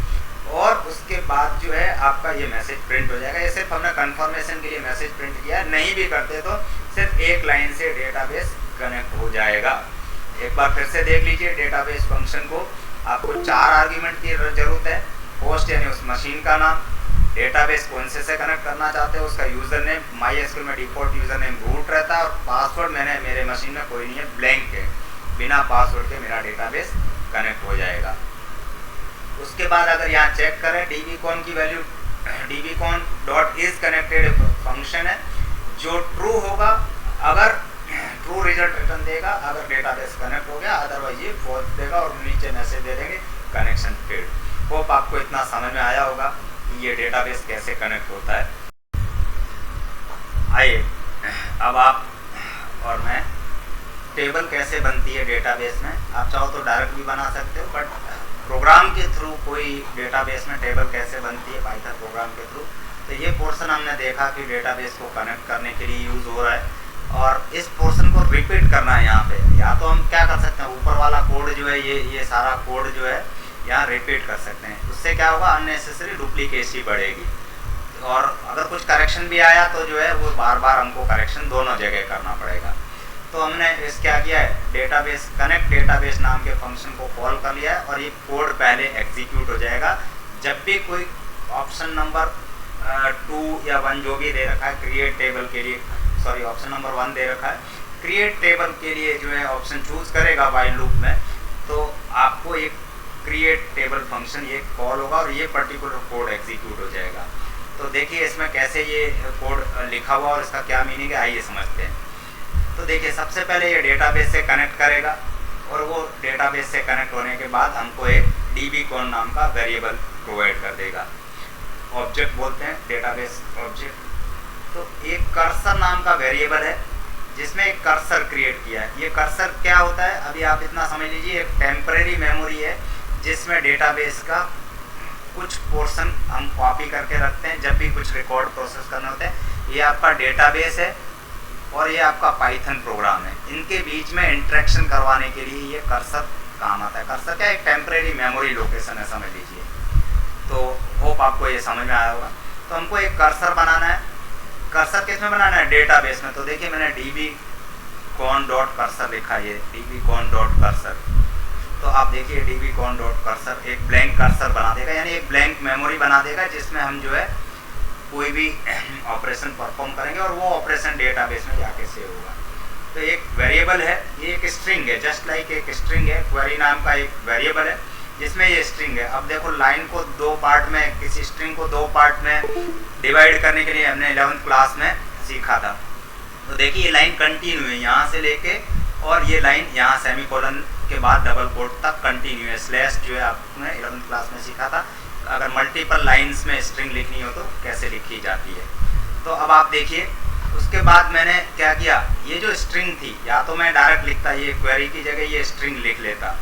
और उसके बाद जो है आपका ये मैसेज प्रिंट हो जाएगा। ये सिर्फ हमने कंफर्मेशन के लिए मैसेज प्रिंट किया, नहीं भी करते तो सिर्फ एक लाइन से डेटाबेस कनेक्ट हो जाएगा। एक बार फिर से देख लीजिए, डेटाबेस फंक्शन को आपको 4 आर्ग्यूमेंट की जरूरत है। होस्ट यानी उस मशीन का नाम, डेटाबेस कौन से कनेक्ट करना चाहते हो उसका यूजर नेम, MySQL में डिफॉल्ट यूजर नेम रूट रहता है और पासवर्ड मैंने मेरे मशीन में कोई नहीं है, ब्लैंक है, बिना पासवर्ड के मेरा डेटाबेस कनेक्ट हो जाएगा। उसके बाद अगर यहाँ चेक करें dbcon की वैल्यू, dbcon.isConnected फंक्शन है जो ट्रू होगा अगर ट्रू रिजल्ट रिटर्न देगा अगर डेटाबेस कनेक्ट हो गया, अदरवाइज ये फॉल्स देगा और नीचे मैसेज दे देंगे कनेक्शन फेल्ड। होप आपको इतना समझ में आया होगा कि ये डेटाबेस कैसे कनेक्ट होता है। आइए अब आप और मैं टेबल कैसे बनती है डेटाबेस में, आप चाहो तो डायरेक्ट भी बना सकते हो, बट प्रोग्राम के थ्रू कोई डेटाबेस में टेबल कैसे बनती है पाइथन प्रोग्राम के थ्रू। तो ये पोर्शन हमने देखा कि डेटाबेस को कनेक्ट करने के लिए यूज़ हो रहा है और इस पोर्शन को रिपीट करना है यहाँ पे। या तो हम क्या कर सकते हैं, ऊपर वाला कोड जो है ये सारा कोड जो है यहाँ रिपीट कर सकते हैं। उससे क्या होगा, अननेसेसरी डुप्लीकेसी बढ़ेगी और अगर कुछ करेक्शन भी आया तो जो है वो बार बार हमको करेक्शन दोनों जगह करना पड़ेगा। तो हमने इस क्या किया है, डेटाबेस कनेक्ट डेटाबेस नाम के फंक्शन को कॉल कर लिया है और ये कोड पहले एग्जीक्यूट हो जाएगा जब भी कोई ऑप्शन नंबर 2 या 1 जो भी दे रखा है क्रिएट टेबल के लिए, सॉरी ऑप्शन नंबर 1 दे रखा है, क्रिएट टेबल के लिए जो है ऑप्शन चूज करेगा व्हाइल लूप में, तो आपको एक क्रिएट टेबल फंक्शन ये कॉल होगा और ये पर्टिकुलर कोड एग्जीक्यूट हो जाएगा। तो देखिए इसमें कैसे ये कोड लिखा हुआ और इसका क्या मीनिंग है, आइए समझते हैं। तो देखिए सबसे पहले ये डेटाबेस से कनेक्ट करेगा और वो डेटाबेस से कनेक्ट होने के बाद हमको एक dbcon नाम का वेरिएबल प्रोवाइड कर देगा। ऑब्जेक्ट बोलते हैं डेटाबेस ऑब्जेक्ट। तो एक कर्सर नाम का वेरिएबल है जिसमें एक कर्सर क्रिएट किया है। ये कर्सर क्या होता है, अभी आप इतना समझ लीजिए, एक टेम्परेरी मेमोरी है जिसमें डेटाबेस का कुछ पोर्शन हम कॉपी करके रखते हैं जब भी कुछ रिकॉर्ड प्रोसेस करना होता है। ये आपका डेटाबेस है और ये आपका पाइथन प्रोग्राम है, इनके बीच में इंटरेक्शन करवाने के लिए ये कर्सर काम आता है। कर्सर क्या, एक टेम्परेरी मेमोरी लोकेशन है, समझ लीजिए। तो होप आपको ये समझ में आया होगा। तो हमको एक कर्सर बनाना है। कर्सर किस में बनाना है, डेटाबेस में। तो देखिए मैंने dbcon.cursor लिखा है, ये dbcon.cursor। तो आप देखिए dbcon.cursor एक ब्लैंक कर्सर बना देगा, यानी एक ब्लैंक मेमोरी बना देगा जिसमें हम जो है कोई भी ऑपरेशन परफॉर्म करेंगे और वो ऑपरेशन डेटाबेस में जाके सेव होगा। तो एक वेरिएबल है, ये एक स्ट्रिंग है, जस्ट लाइक एक स्ट्रिंग है, क्वेरी नाम का एक वेरिएबल है जिसमें ये स्ट्रिंग है। अब देखो लाइन को 2 पार्ट में, किसी स्ट्रिंग को 2 पार्ट में डिवाइड करने के लिए हमने 11th क्लास में सीखा था। तो देखिए ये लाइन कंटिन्यू है यहाँ से लेके और ये लाइन यहाँ सेमीकोलन के बाद डबल कोट तक कंटिन्यू है। स्लैश जो है आपने 11th क्लास में सीखा था, अगर मल्टीपल लाइंस में स्ट्रिंग लिखनी हो तो कैसे लिखी जाती है। तो अब आप देखिए उसके बाद मैंने क्या किया, ये जो स्ट्रिंग थी या तो मैं डायरेक्ट लिखता, ये क्वेरी की जगह ये स्ट्रिंग लिख लेता,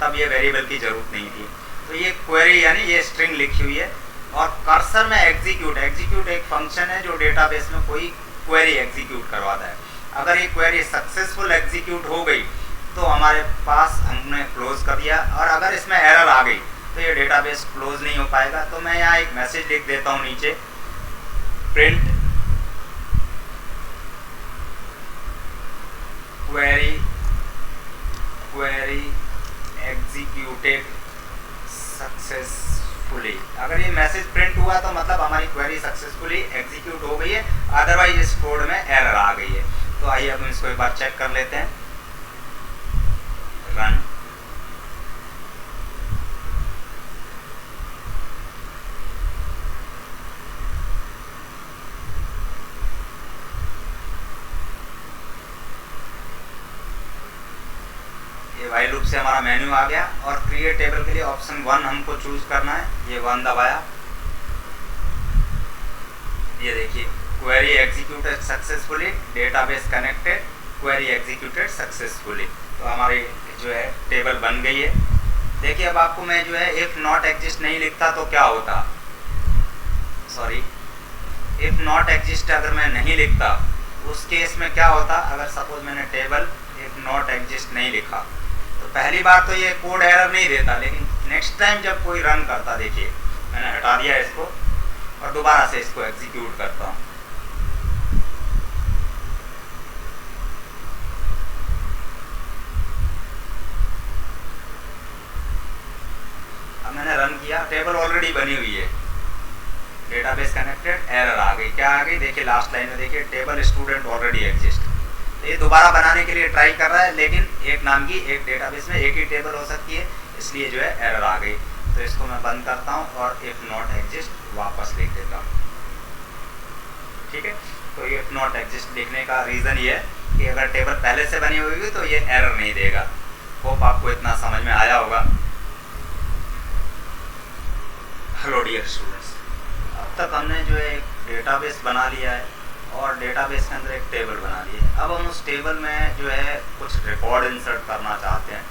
तब ये वेरिएबल की जरूरत नहीं थी। तो ये क्वेरी यानी ये स्ट्रिंग लिखी हुई है और कर्सर में एग्जीक्यूट एक फंक्शन है जो डेटाबेस में कोई क्वेरी एग्जीक्यूट करवाता है। अगर ये क्वेरी सक्सेसफुल एग्जीक्यूट हो गई तो हमारे पास हमने क्लोज कर दिया, और अगर इसमें एरर आ गई तो ये डेटाबेस क्लोज नहीं हो पाएगा। तो मैं यहाँ एक मैसेज लिख देता हूँ नीचे, प्रिंट क्वेरी एग्जीक्यूटेड सक्सेसफुली। अगर ये मैसेज प्रिंट हुआ तो मतलब हमारी क्वेरी सक्सेसफुली एग्जीक्यूट हो गई है, अदरवाइज इस कोड में एरर आ गई है। तो आइए अब हम इसको एक बार चेक कर लेते हैं, रन। व्हाइल लूप से हमारा मेन्यू आ गया और क्रिएट टेबल के लिए ऑप्शन 1 हमको चूज करना है। ये 1 दबाया, ये देखिए query executed successfully, database connected, query executed successfully. तो हमारी जो है टेबल बन गई है। देखिए अब आपको मैं जो है इफ नॉट एग्जिस्ट नहीं लिखता तो क्या होता, सॉरी इफ नॉट एग्जिस्ट अगर मैं नहीं लिखता उस केस में क्या होता। अगर सपोज मैंने टेबल इफ नॉट एग्जिस्ट नहीं लिखा तो पहली बार तो ये कोड एरर नहीं देता, लेकिन नेक्स्ट टाइम जब कोई रन करता, देखिए मैंने हटा दिया इसको और दोबारा से इसको एग्जीक्यूट करता हूँ। अब मैंने रन किया, टेबल ऑलरेडी बनी हुई है, डेटाबेस कनेक्टेड, एरर आ गई। क्या आ गई, देखिए लास्ट लाइन में देखिए टेबल स्टूडेंट ऑलरेडी एग्जिस्ट। तो ये दोबारा बनाने के लिए ट्राई कर रहा है, लेकिन एक नाम की एक डेटाबेस में एक ही टेबल हो सकती है, इसलिए जो है एरर आ गई। तो इसको मैं बंद करता हूँ और इफ नॉट एग्जिस्ट वापस लिख देता हूँ। ठीक है, तो ये इफ नॉट एग्जिस्ट लिखने का रीज़न ये है कि अगर टेबल पहले से बनी हुई होगी तो ये एरर नहीं देगा। होप आपको इतना समझ में आया होगा। हेलो डियर स्टूडेंट्स, अब तक हमने जो है एक डेटाबेस बना लिया है और डेटाबेस के अंदर एक टेबल बना ली है। अब हम उस टेबल में जो है कुछ रिकॉर्ड इंसर्ट करना चाहते हैं,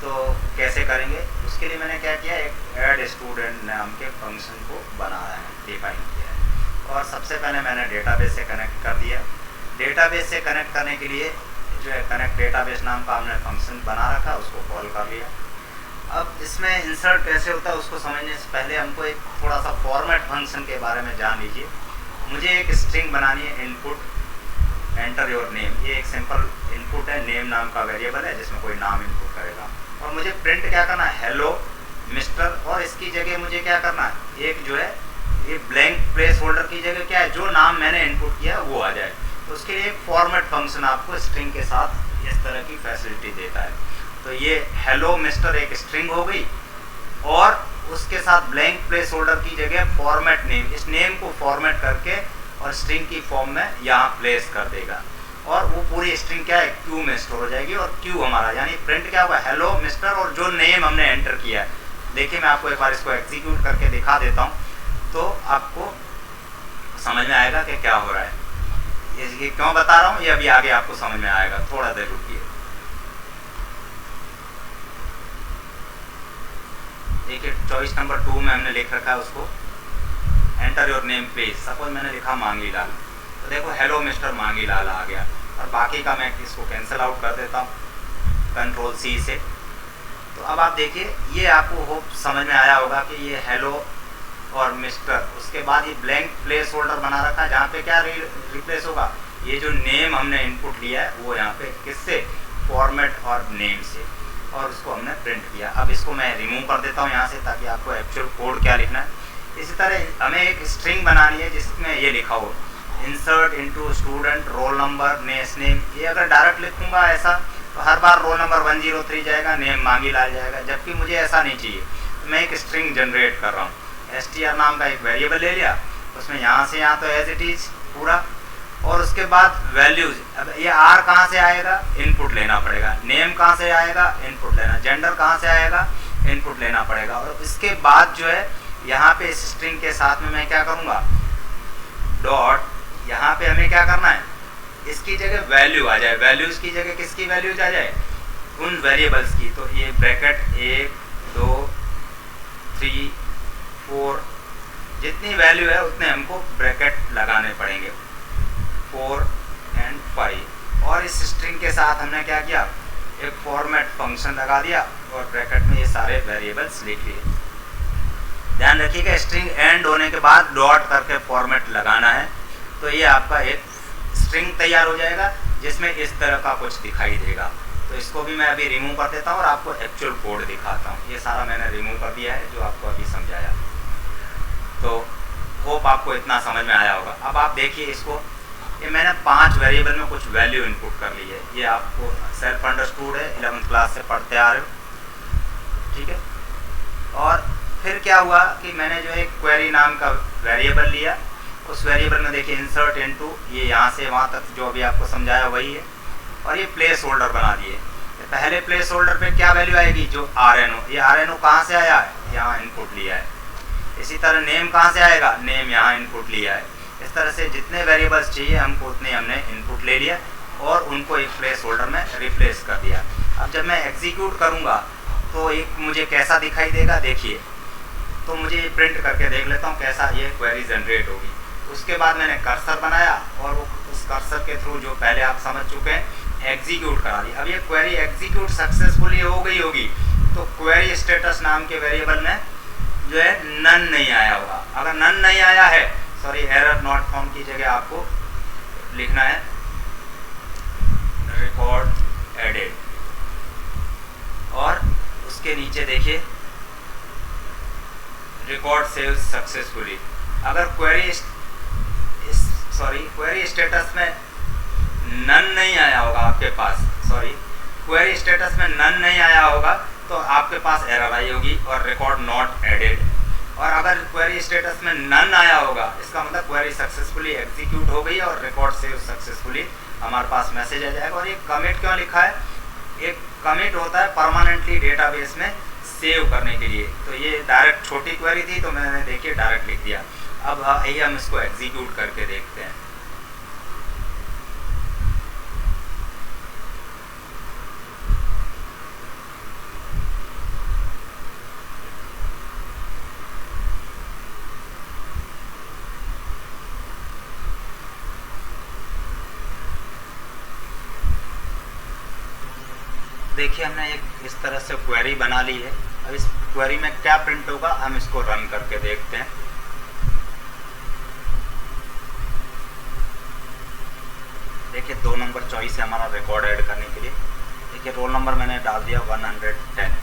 तो कैसे करेंगे उसके लिए मैंने क्या किया, एक ऐड स्टूडेंट नाम के फंक्शन को बनाया है, डिफाइन किया है। और सबसे पहले मैंने डेटाबेस से कनेक्ट कर दिया। डेटाबेस से कनेक्ट करने के लिए जो है कनेक्ट डेटाबेस नाम का हमने फंक्शन बना रखा, उसको कॉल कर लिया। अब इसमें इंसर्ट कैसे होता है उसको समझने से पहले हमको एक थोड़ा सा फॉर्मेट फंक्शन के बारे में जान लीजिए। मुझे एक स्ट्रिंग बनानी है, इनपुट एंटर योर नेम। ये एक सिंपल इनपुट है, नेम नाम का वेरिएबल है जिसमें कोई नाम इनपुट करेगा। और मुझे प्रिंट क्या करना है, हेलो मिस्टर, और इसकी जगह मुझे क्या करना है, एक जो है ये ब्लैंक प्लेस होल्डर की जगह क्या है, जो नाम मैंने इनपुट किया वो आ जाए। तो उसके लिए एक फॉर्मेट फंक्शन आपको स्ट्रिंग के साथ इस तरह की फैसिलिटी देता है। तो ये हेलो मिस्टर एक स्ट्रिंग हो गई और उसके साथ ब्लैंक प्लेस होल्डर की जगह फॉर्मेट नेम, इस नेम को फॉर्मेट करके और स्ट्रिंग की फॉर्म में यहाँ प्लेस कर देगा और वो पूरी स्ट्रिंग क्या है, क्यू में स्टोर हो जाएगी। और क्यू हमारा यानी प्रिंट क्या होगा, हेलो मिस्टर और जो नेम हमने एंटर किया है। देखिए मैं आपको एक बार इसको एग्जीक्यूट करके दिखा देता हूँ तो आपको समझ में आएगा कि क्या हो रहा है। ये क्यों बता रहा हूँ, ये अभी आगे आपको समझ में आएगा, थोड़ा देर रुकिए। देखिए चॉइस नंबर 2 में हमने लिख रखा है उसको enter your name please. Suppose मैंने लिखा मांगी लाल, तो देखो हेलो मिस्टर मांगी लाल आ गया। और बाकी का मैं इसको कैंसिल आउट कर देता हूँ कंट्रोल C से। तो अब आप देखिए ये आपको होप समझ में आया होगा कि ये हेलो और मिस्टर, उसके बाद ये ब्लैंक प्लेस होल्डर बना रखा है जहाँ पे क्या रिप्लेस होगा, ये जो नेम हमने इनपुट लिया है वो यहाँ पे किससे, फॉर्मेट और नेम से, और उसको हमने प्रिंट किया। अब इसको मैं रिमूव कर देता हूँ यहाँ से ताकि आपको एक्चुअल कोड क्या लिखना है। इसी तरह हमें एक स्ट्रिंग बनानी है जिसमें ये लिखा हो insert into student roll number नेस नेम। ये अगर डायरेक्ट लिखूंगा ऐसा तो हर बार रोल नंबर 103 जाएगा, नेम मांगी लाल जाएगा, जबकि मुझे ऐसा नहीं चाहिए। तो मैं एक स्ट्रिंग जनरेट कर रहा हूँ, str नाम का एक वेरिएबल ले लिया, उसमें यहाँ से यहाँ तो एज इट इज पूरा, और उसके बाद वैल्यूज। अब ये r कहाँ से आएगा, इनपुट लेना पड़ेगा, नेम कहाँ से आएगा, इनपुट लेना, जेंडर कहाँ से आएगा, इनपुट लेना पड़ेगा। और इसके बाद जो है यहाँ पे इस स्ट्रिंग के साथ में मैं क्या करूँगा, डॉट, यहाँ पे हमें क्या करना है, इसकी जगह वैल्यू आ जाए, वैल्यूज की जगह किसकी वैल्यूज आ जाए, उन वेरिएबल्स की। तो ये ब्रैकेट 1 2 3 4 जितनी वैल्यू है उतने हमको ब्रैकेट लगाने पड़ेंगे, 4 and 5। और इस स्ट्रिंग के साथ हमने क्या किया, एक फॉर्मेट फंक्शन लगा दिया और ब्रैकेट में ये सारे वेरिएबल्स लिख लिए। ध्यान रखिएगा स्ट्रिंग एंड होने के बाद डॉट करके फॉर्मेट लगाना है, तो ये आपका एक स्ट्रिंग तैयार हो जाएगा जिसमें इस तरह का कुछ दिखाई देगा। तो इसको भी मैं अभी रिमूव कर देता हूँ और आपको एक्चुअल कोड दिखाता हूँ। ये सारा मैंने रिमूव कर दिया है जो आपको अभी समझाया। तो होप आपको इतना समझ में आया होगा। अब आप देखिए इसको, ये मैंने 5 वेरिएबल में कुछ वैल्यू इनपुट कर ली है। ये आपको सेल्फ अंडरस्टूड है, 11th क्लास से पढ़ते आ रहे हो, ठीक है। और फिर क्या हुआ कि मैंने जो है क्वेरी नाम का वेरिएबल लिया, उस वेरिएबल में देखिए इंसर्ट इनटू, ये यहाँ से वहाँ तक जो अभी आपको समझाया वही है, और ये प्लेस होल्डर बना दिए। पहले प्लेस होल्डर पे क्या वैल्यू आएगी, जो RNO, ये RNO कहाँ से आया है, यहाँ इनपुट लिया है। इसी तरह नेम कहाँ से आएगा, नेम यहाँ इनपुट लिया है। इस तरह से जितने वेरिएबल्स चाहिए हमको उतने हमने इनपुट ले लिया और उनको एक प्लेस होल्डर में रिप्लेस कर दिया। अब जब मैं एग्जीक्यूट करूँगा तो एक मुझे कैसा दिखाई देगा, देखिए। तो मुझे ये प्रिंट करके देख लेता हूँ कैसा ये क्वेरी जनरेट होगी। उसके बाद मैंने कर्सर बनाया और उस कर्सर के थ्रू जो पहले आप समझ चुके हैं एग्जीक्यूट करा दी। अब ये क्वेरी एग्जीक्यूट सक्सेसफुली हो गई होगी तो क्वेरी स्टेटस नाम के वेरिएबल में जो है नन नहीं आया होगा। अगर नन नहीं आया है, सॉरी एरर नॉट फाउंड की जगह आपको लिखना है रिकॉर्ड एडेड और उसके नीचे देखिए रिकॉर्ड सेव सक्सेसफुली। अगर क्वेरी स्टेटस में नन नहीं आया होगा आपके पास, क्वेरी स्टेटस में नन नहीं आया होगा तो आपके पास एरर आई होगी और रिकॉर्ड नॉट एडेड। और अगर क्वेरी स्टेटस में नन आया होगा इसका मतलब क्वेरी सक्सेसफुली एग्जीक्यूट हो गई और रिकॉर्ड सेव सक्सेसफुली हमारे पास मैसेज आ जाएगा। और ये कमिट क्यों लिखा है, एक कमिट होता है परमानेंटली डेटाबेस में सेव करने के लिए। तो ये डायरेक्ट छोटी क्वेरी थी तो मैंने देखिए डायरेक्ट लिख दिया। अब आइए हम इसको एग्जीक्यूट करके देखते हैं। देखिए हमने एक इस तरह से क्वेरी बना ली है। अब इस क्वेरी में क्या प्रिंट होगा हम इसको रन करके देखते हैं। देखिए 2 नंबर चॉइस है हमारा रिकॉर्ड ऐड करने के लिए। देखिए रोल नंबर मैंने डाल दिया 110,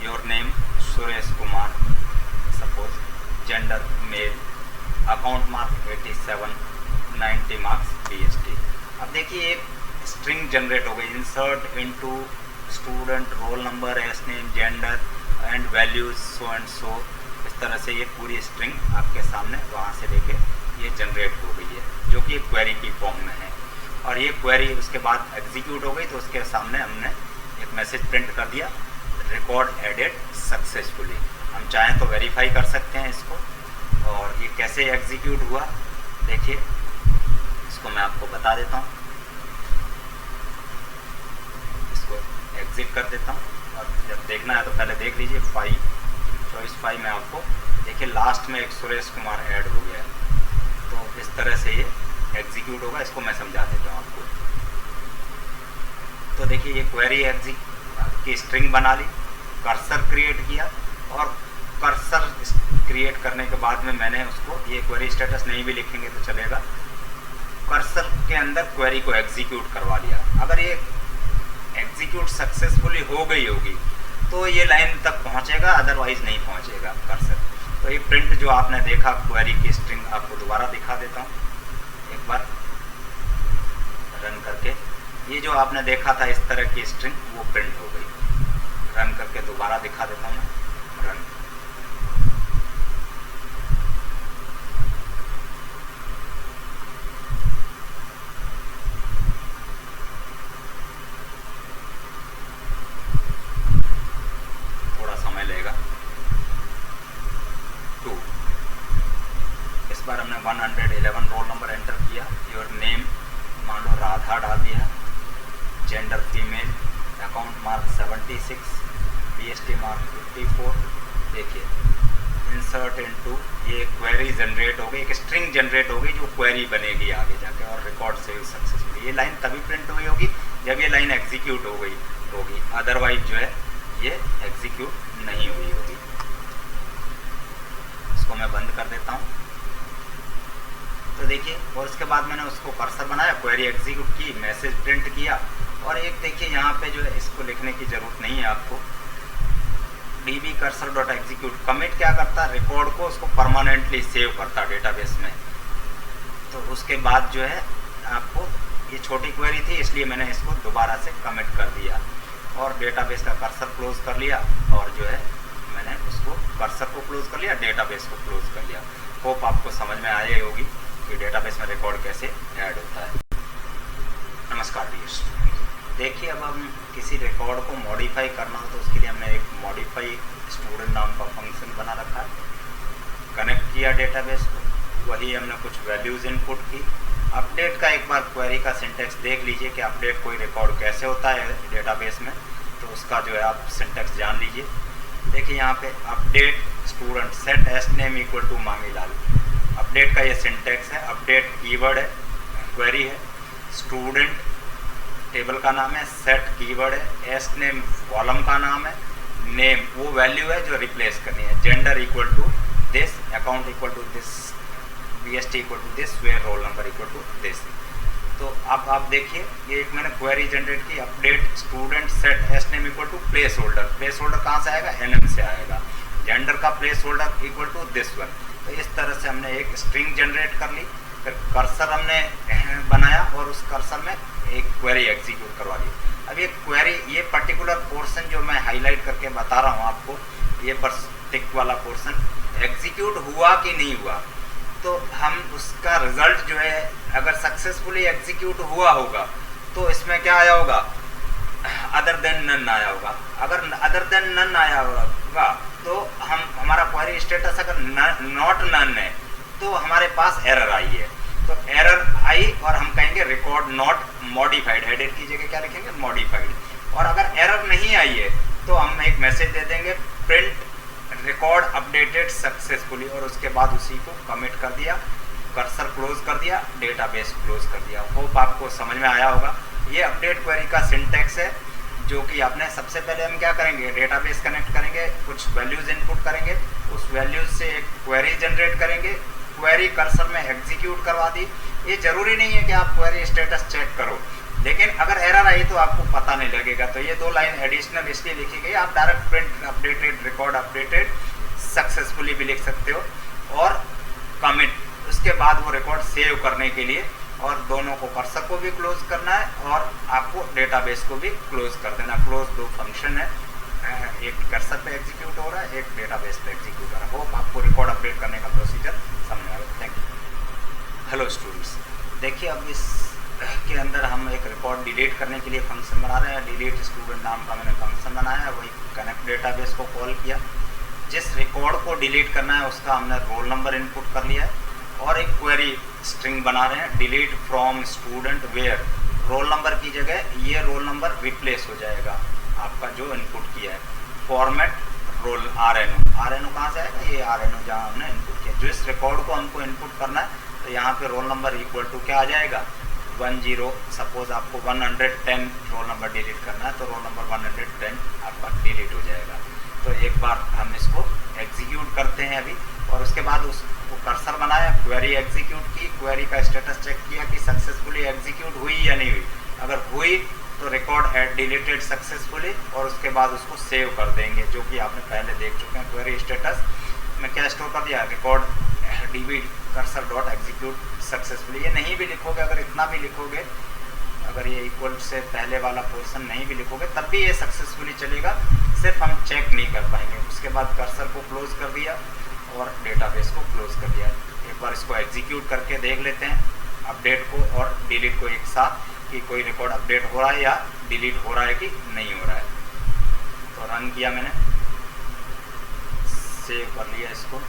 your name Suresh Kumar, suppose, gender male, account mark 87, 90 marks BST। अब देखिए एक स्ट्रिंग जनरेट हो गई, insert into student roll number S name gender and values so and so. इस तरह से ये पूरी स्ट्रिंग आपके सामने वहाँ से लेके ये जनरेट हो गई है जो कि क्वेरी की फॉर्म में है। और ये क्वेरी उसके बाद एग्जीक्यूट हो गई तो उसके सामने हमने एक मैसेज प्रिंट कर दिया, रिकॉर्ड एडेड सक्सेसफुली। हम चाहें तो वेरीफाई कर सकते हैं इसको। और ये कैसे एग्जीक्यूट हुआ देखिए, इसको मैं आपको बता देता हूँ। इसको एग्जिट कर देता हूँ और जब देखना है तो पहले देख लीजिए चॉइस 5 में आपको देखिए लास्ट में एक सुरेश कुमार ऐड हो गया है। तो इस तरह से ये एग्जीक्यूट होगा। इसको मैं समझा देता हूँ आपको। तो देखिए ये क्वेरी की स्ट्रिंग बना ली, कर्सर क्रिएट किया और कर्सर क्रिएट करने के बाद में मैंने उसको, ये क्वेरी स्टेटस नहीं भी लिखेंगे तो चलेगा, कर्सर के अंदर क्वेरी को एग्जीक्यूट करवा लिया। अगर ये एग्जीक्यूट सक्सेसफुली हो गई होगी तो ये लाइन तक पहुंचेगा, अदरवाइज नहीं पहुंचेगा कर्सर। तो ये प्रिंट जो आपने देखा क्वेरी की स्ट्रिंग आपको दोबारा दिखा देता हूँ एक बार रन करके। ये जो आपने देखा था इस तरह की स्ट्रिंग वो प्रिंट हो गई। रन करके दोबारा दिखा देता हूँ मैं, रन। थोड़ा समय लेगा। 2 इस बार हमने 111 रोल नंबर एंटर किया, योर नेम मान लो राधा डाल दिया, gender female, account mark 76, BST mark 54। देखिए इंसर्ट इनटू, ये क्वेरी जनरेट हो गई, एक स्ट्रिंग जनरेट हो गई जो क्वेरी बनेगी आगे जाके और रिकॉर्ड सेव सक्सेसफुली। ये लाइन तभी प्रिंट हुई होगी जब ये लाइन एग्जीक्यूट हो गई होगी, अदरवाइज जो है ये एग्जीक्यूट नहीं हुई होगी। इसको मैं बंद कर देता हूँ। तो देखिए और उसके बाद मैंने उसको कर्सर बनाया, क्वेरी एग्जीक्यूट की, मैसेज प्रिंट किया। और एक देखिए यहाँ पे जो है इसको लिखने की ज़रूरत नहीं है आपको, db cursor dot execute. Commit क्या करता, रिकॉर्ड को उसको परमानेंटली सेव करता डेटाबेस में। तो उसके बाद जो है आपको, ये छोटी क्वेरी थी इसलिए मैंने इसको दोबारा से कमिट कर दिया और डेटाबेस का कर्सर क्लोज कर लिया और जो है मैंने उसको कर्सर को क्लोज कर लिया, डेटाबेस को क्लोज कर लिया। होप आपको समझ में आई होगी कि डेटाबेस में रिकॉर्ड कैसे ऐड होता है। नमस्कार डियर स्टूडेंट। देखिए अब हम किसी रिकॉर्ड को मॉडिफाई करना हो तो उसके लिए हमने एक मॉडिफाई स्टूडेंट नाम का फंक्शन बना रखा है। कनेक्ट किया डेटाबेस को, वही हमने कुछ वैल्यूज़ इनपुट की। अपडेट का एक बार क्वेरी का सिंटेक्स देख लीजिए कि अपडेट कोई रिकॉर्ड कैसे होता है डेटाबेस में, तो उसका जो है आप सिंटेक्स जान लीजिए। देखिए यहाँ पे update student set S name equal to Mangilal, update का ये सिंटेक्स है। अपडेट कीवर्ड है, क्वेरी है, स्टूडेंट टेबल का नाम है, सेट कीवर्ड है, एस नेम कॉलम का नाम है, नेम वो वैल्यू है जो रिप्लेस करनी है, gender equal to this, account equal to this, BST equal to this, where roll number equal to this. तो अब आप देखिए ये एक मैंने क्वेरी जनरेट की, update student set S name equal to placeholder. Placeholder कहाँ से आएगा? NM से आएगा। जेंडर का placeholder equal to this one. तो इस तरह से हमने एक स्ट्रिंग जनरेट कर ली, फिर कर्सर हमने बनाया और उस कर्सर में एक क्वेरी एग्जीक्यूट करवा दी। अब ये क्वेरी, ये पर्टिकुलर पोर्शन जो मैं हाईलाइट करके बता रहा हूँ आपको, ये पर टिक वाला पोर्शन एग्जीक्यूट हुआ कि नहीं हुआ, तो हम उसका रिजल्ट जो है अगर सक्सेसफुली एग्जीक्यूट हुआ होगा तो इसमें क्या आया होगा? अदर देन नन आया होगा। अगर अदर देन नन आया होगा तो हमारा क्वेरी स्टेटस अगर नॉट नन है तो हमारे पास एरर आई है। तो एरर आई और हम कहेंगे रिकॉर्ड नॉट मॉडिफाइड, हेडर की जगह क्या लिखेंगे? मॉडिफाइड। और अगर एरर नहीं आई है तो हम एक मैसेज दे देंगे प्रिंट रिकॉर्ड अपडेटेड सक्सेसफुली, और उसके बाद उसी को कमिट कर दिया, कर्सर क्लोज कर दिया, डेटाबेस क्लोज कर दिया। होप आपको समझ में आया होगा। ये अपडेट क्वेरी का सिंटेक्स है जो कि आपने सबसे पहले हम क्या करेंगे? डेटाबेस कनेक्ट करेंगे, कुछ वैल्यूज इनपुट करेंगे, उस वैल्यूज से एक क्वेरी जनरेट करेंगे, क्वेरी कर्सर में एग्जीक्यूट करवा दी। ये जरूरी नहीं है कि आप क्वेरी स्टेटस चेक करो, लेकिन अगर एरर आई तो आपको पता नहीं लगेगा। तो ये 2 लाइन एडिशनल इसलिए लिखी गई। आप direct print updated record updated successfully भी लिख सकते हो और कमिट, उसके बाद वो रिकॉर्ड सेव करने के लिए, और दोनों को कर्सर को भी क्लोज करना है और आपको डेटाबेस को भी क्लोज कर देना। क्लोज 2 फंक्शन है, एक कर्सर पे एग्जीक्यूट हो रहा है, एक डेटाबेस पे एग्जीक्यूट हो रहा है। होप आपको रिकॉर्ड अपडेट करने का प्रोसीजर समझ आ गया। Thank you. हेलो स्टूडेंट्स, देखिए अब इस के अंदर हम एक रिकॉर्ड डिलीट करने के लिए फंक्शन बना रहे हैं। डिलीट स्टूडेंट नाम का मैंने फंक्शन बनाया है, वही कनेक्ट डेटाबेस को कॉल किया। जिस रिकॉर्ड को डिलीट करना है उसका हमने रोल नंबर इनपुट कर लिया है और एक क्वेरी स्ट्रिंग बना रहे हैं, delete from student where roll number की जगह ये रोल नंबर रिप्लेस हो जाएगा आपका जो इनपुट किया है। फॉर्मेट रोल RNO कहाँ से आएगा? ये RNO जहाँ हमने इनपुट किया। जो इस रिकॉर्ड को हमको इनपुट करना है तो यहाँ पे रोल नंबर इक्वल टू क्या आ जाएगा? 10। सपोज आपको 110 रोल नंबर डिलीट करना है तो रोल नंबर 110 आपका डिलीट हो जाएगा। तो एक बार हम इसको एग्जीक्यूट करते हैं अभी, और उसके बाद उसको कर्सर बनाया, क्वेरी एग्जीक्यूट की, क्वेरी का स्टेटस चेक किया कि सक्सेसफुली एग्जीक्यूट हुई या नहीं हुई। अगर हुई तो रिकॉर्ड डिलीटेड सक्सेसफुली, और उसके बाद उसको सेव कर देंगे, जो कि आपने पहले देख चुके हैं। क्वेरी स्टेटस में क्या स्टोर कर दिया? Record DB cursor dot execute successfully. ये नहीं भी लिखोगे, अगर इतना भी लिखोगे, अगर ये इक्वल से पहले वाला पोर्शन नहीं भी लिखोगे तब भी ये सक्सेसफुली चलेगा, सिर्फ हम चेक नहीं कर पाएंगे। उसके बाद कर्सर को क्लोज कर दिया और डेटाबेस को क्लोज कर दिया। एक बार इसको एग्जीक्यूट करके देख लेते हैं अपडेट को और डिलीट को एक साथ, कि कोई रिकॉर्ड अपडेट हो रहा है या डिलीट हो रहा है कि नहीं हो रहा है। तो रन किया मैंने, सेव कर लिया इसको।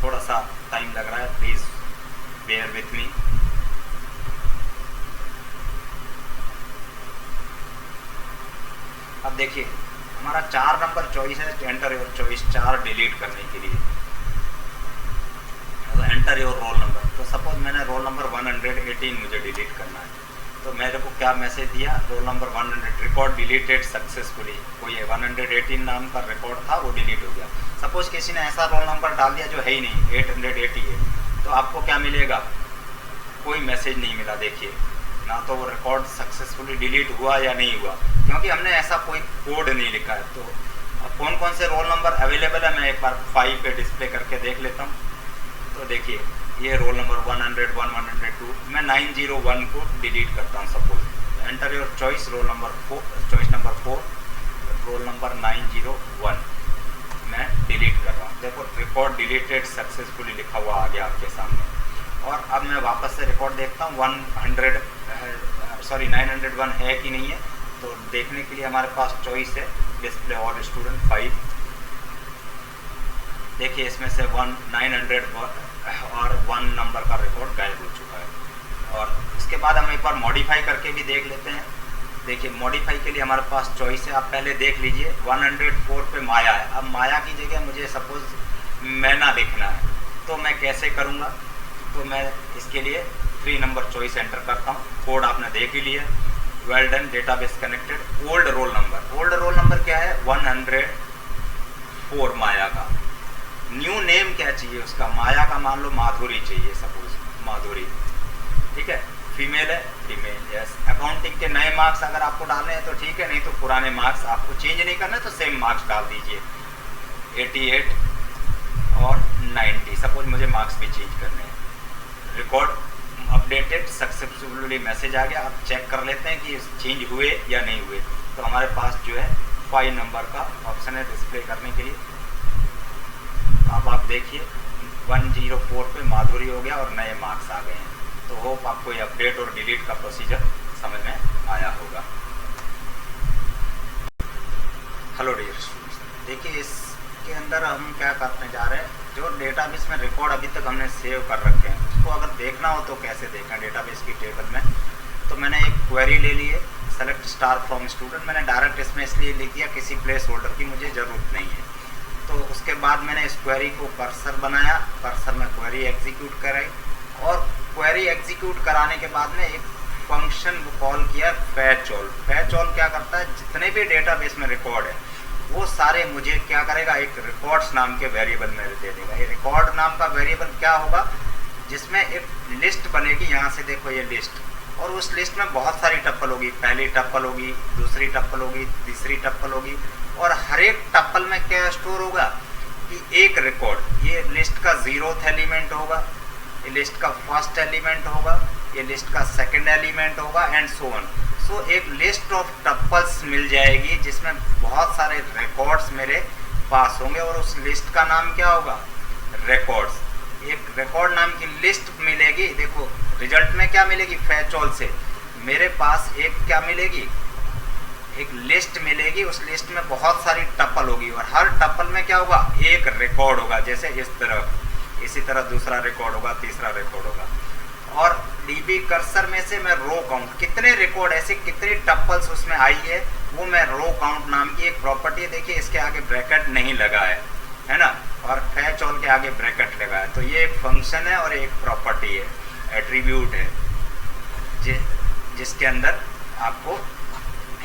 थोड़ा सा टाइम लग रहा है, प्लीज बेयर विथ मी। अब देखिए हमारा 4 नंबर चॉइस है, एंटर योर चॉइस 4 डिलीट करने के लिए। तो एंटर योर रोल नंबर, तो सपोज मैंने रोल नंबर 118 मुझे डिलीट करना है, तो मेरे को क्या मैसेज दिया? Roll number 100 record deleted successfully. कोई 118 नाम का रिकॉर्ड था वो डिलीट हो गया। सपोज किसी ने ऐसा रोल नंबर डाल दिया जो है ही नहीं, 880 है, तो आपको क्या मिलेगा? कोई मैसेज नहीं मिला। देखिए ना तो वो रिकॉर्ड सक्सेसफुली डिलीट हुआ या नहीं हुआ, क्योंकि हमने ऐसा कोई कोड नहीं लिखा है। तो अब कौन कौन से रोल नंबर अवेलेबल है मैं एक बार 5 पे डिस्प्ले करके देख लेता हूँ। तो देखिए ये रोल नंबर 101, 102, मैं 901 को डिलीट करता हूँ। Suppose enter your choice roll number 4, choice number 4 roll number 901 मैं डिलीट कर रहा हूँ। देखो रिकॉर्ड डिलीटेड सक्सेसफुली लिखा हुआ आ गया आपके सामने। और अब मैं वापस से रिकॉर्ड देखता हूँ 901 है कि नहीं है। तो देखने के लिए हमारे पास चॉइस है डिस्प्ले और स्टूडेंट 5। देखिए इसमें से 901 और 1 नंबर का रिकॉर्ड गायब हो चुका है। और इसके बाद हम एक बार मॉडिफाई करके भी देख लेते हैं। देखिए मॉडिफाई के लिए हमारे पास चॉइस है, आप पहले देख लीजिए 104 पे माया है। अब माया की जगह मुझे सपोज मैना लिखना है, तो मैं कैसे करूँगा? तो मैं इसके लिए 3 नंबर चॉइस एंटर करता हूँ। कोड आपने देख ही लिया, well done database connected. Old roll number क्या है? 104 माया का। न्यू नेम क्या चाहिए उसका? माया का मान लो माधुरी चाहिए, सपोज माधुरी, ठीक है। फीमेल है, फीमेल, यस। अकाउंटिंग के नए मार्क्स अगर आपको डालने हैं तो ठीक है, नहीं तो पुराने मार्क्स आपको चेंज नहीं करना है तो सेम मार्क्स डाल दीजिए। 88 और 90, सपोज मुझे मार्क्स भी चेंज करने हैं। रिकॉर्ड अपडेटेड सक्सेसफुली मैसेज आ गया। आप चेक कर लेते हैं कि चेंज हुए या नहीं हुए। तो हमारे पास जो है 5 नंबर का ऑप्शन है डिस्प्ले करने के लिए। अब आप देखिए 104 पे माधुरी हो गया और नए मार्क्स आ गए हैं। तो होप आपको ये अपडेट और डिलीट का प्रोसीजर समझ में आया होगा। हेलो डियर स्टूडेंट्स, देखिए इसके अंदर हम क्या करने जा रहे हैं, जो डेटाबेस में रिकॉर्ड अभी तक हमने सेव कर रखे हैं उसको अगर देखना हो तो कैसे देखें डेटाबेस की टेबल में। तो मैंने एक क्वेरी ले ली है, सेलेक्ट स्टार फ्रॉम स्टूडेंट। मैंने डायरेक्ट इसमें इसलिए लिख दिया, किसी प्लेस होल्डर की मुझे ज़रूरत नहीं है। तो उसके बाद मैंने इस क्वेरी को कर्सर बनाया, कर्सर में क्वेरी एग्जीक्यूट कराई और क्वेरी एग्जीक्यूट कराने के बाद में एक फंक्शन कॉल किया फैच ऑल। फैच ऑल क्या करता है, जितने भी डेटाबेस में रिकॉर्ड है वो सारे मुझे क्या करेगा, एक रिकॉर्ड्स नाम के वेरिएबल में दे देगा। ये रिकॉर्ड नाम का वेरिएबल क्या होगा, जिसमें एक लिस्ट बनेगी। यहाँ से देखो ये लिस्ट, और उस लिस्ट में बहुत सारी टप्पल होगी। पहली टप्पल होगी, दूसरी टप्पल होगी, तीसरी टप्पल होगी, और हर एक टप्पल में क्या स्टोर होगा कि एक रिकॉर्ड, ये लिस्ट का 0th एलिमेंट होगा, ये लिस्ट का फर्स्ट एलिमेंट होगा, ये लिस्ट का सेकंड एलिमेंट होगा, एंड सो ऑन। सो एक लिस्ट ऑफ टप्पल्स मिल जाएगी जिसमें बहुत सारे रिकॉर्ड्स मेरे पास होंगे, और उस लिस्ट का नाम क्या होगा, रिकॉर्ड्स। एक रिकॉर्ड नाम की लिस्ट मिलेगी। देखो रिजल्ट में क्या मिलेगी, फैच ऑल से मेरे पास एक क्या मिलेगी, एक लिस्ट मिलेगी। उस लिस्ट में बहुत सारी टप्पल होगी और हर टप्पल में क्या होगा, एक रिकॉर्ड होगा। जैसे इस तरह, इसी तरह दूसरा रिकॉर्ड होगा, तीसरा रिकॉर्ड होगा। और डीबी कर्सर में से मैं रो काउंट, कितने रिकॉर्ड ऐसे कितनी टप्पल्स उसमें आई है, वो मैं रो काउंट नाम की एक प्रॉपर्टी है। देखिए इसके आगे ब्रैकेट नहीं लगा है ना, और फैच ऑल के आगे ब्रैकेट लगा है। तो ये एक फंक्शन है और एक प्रॉपर्टी है, एट्रीब्यूट है, जिसके अंदर आपको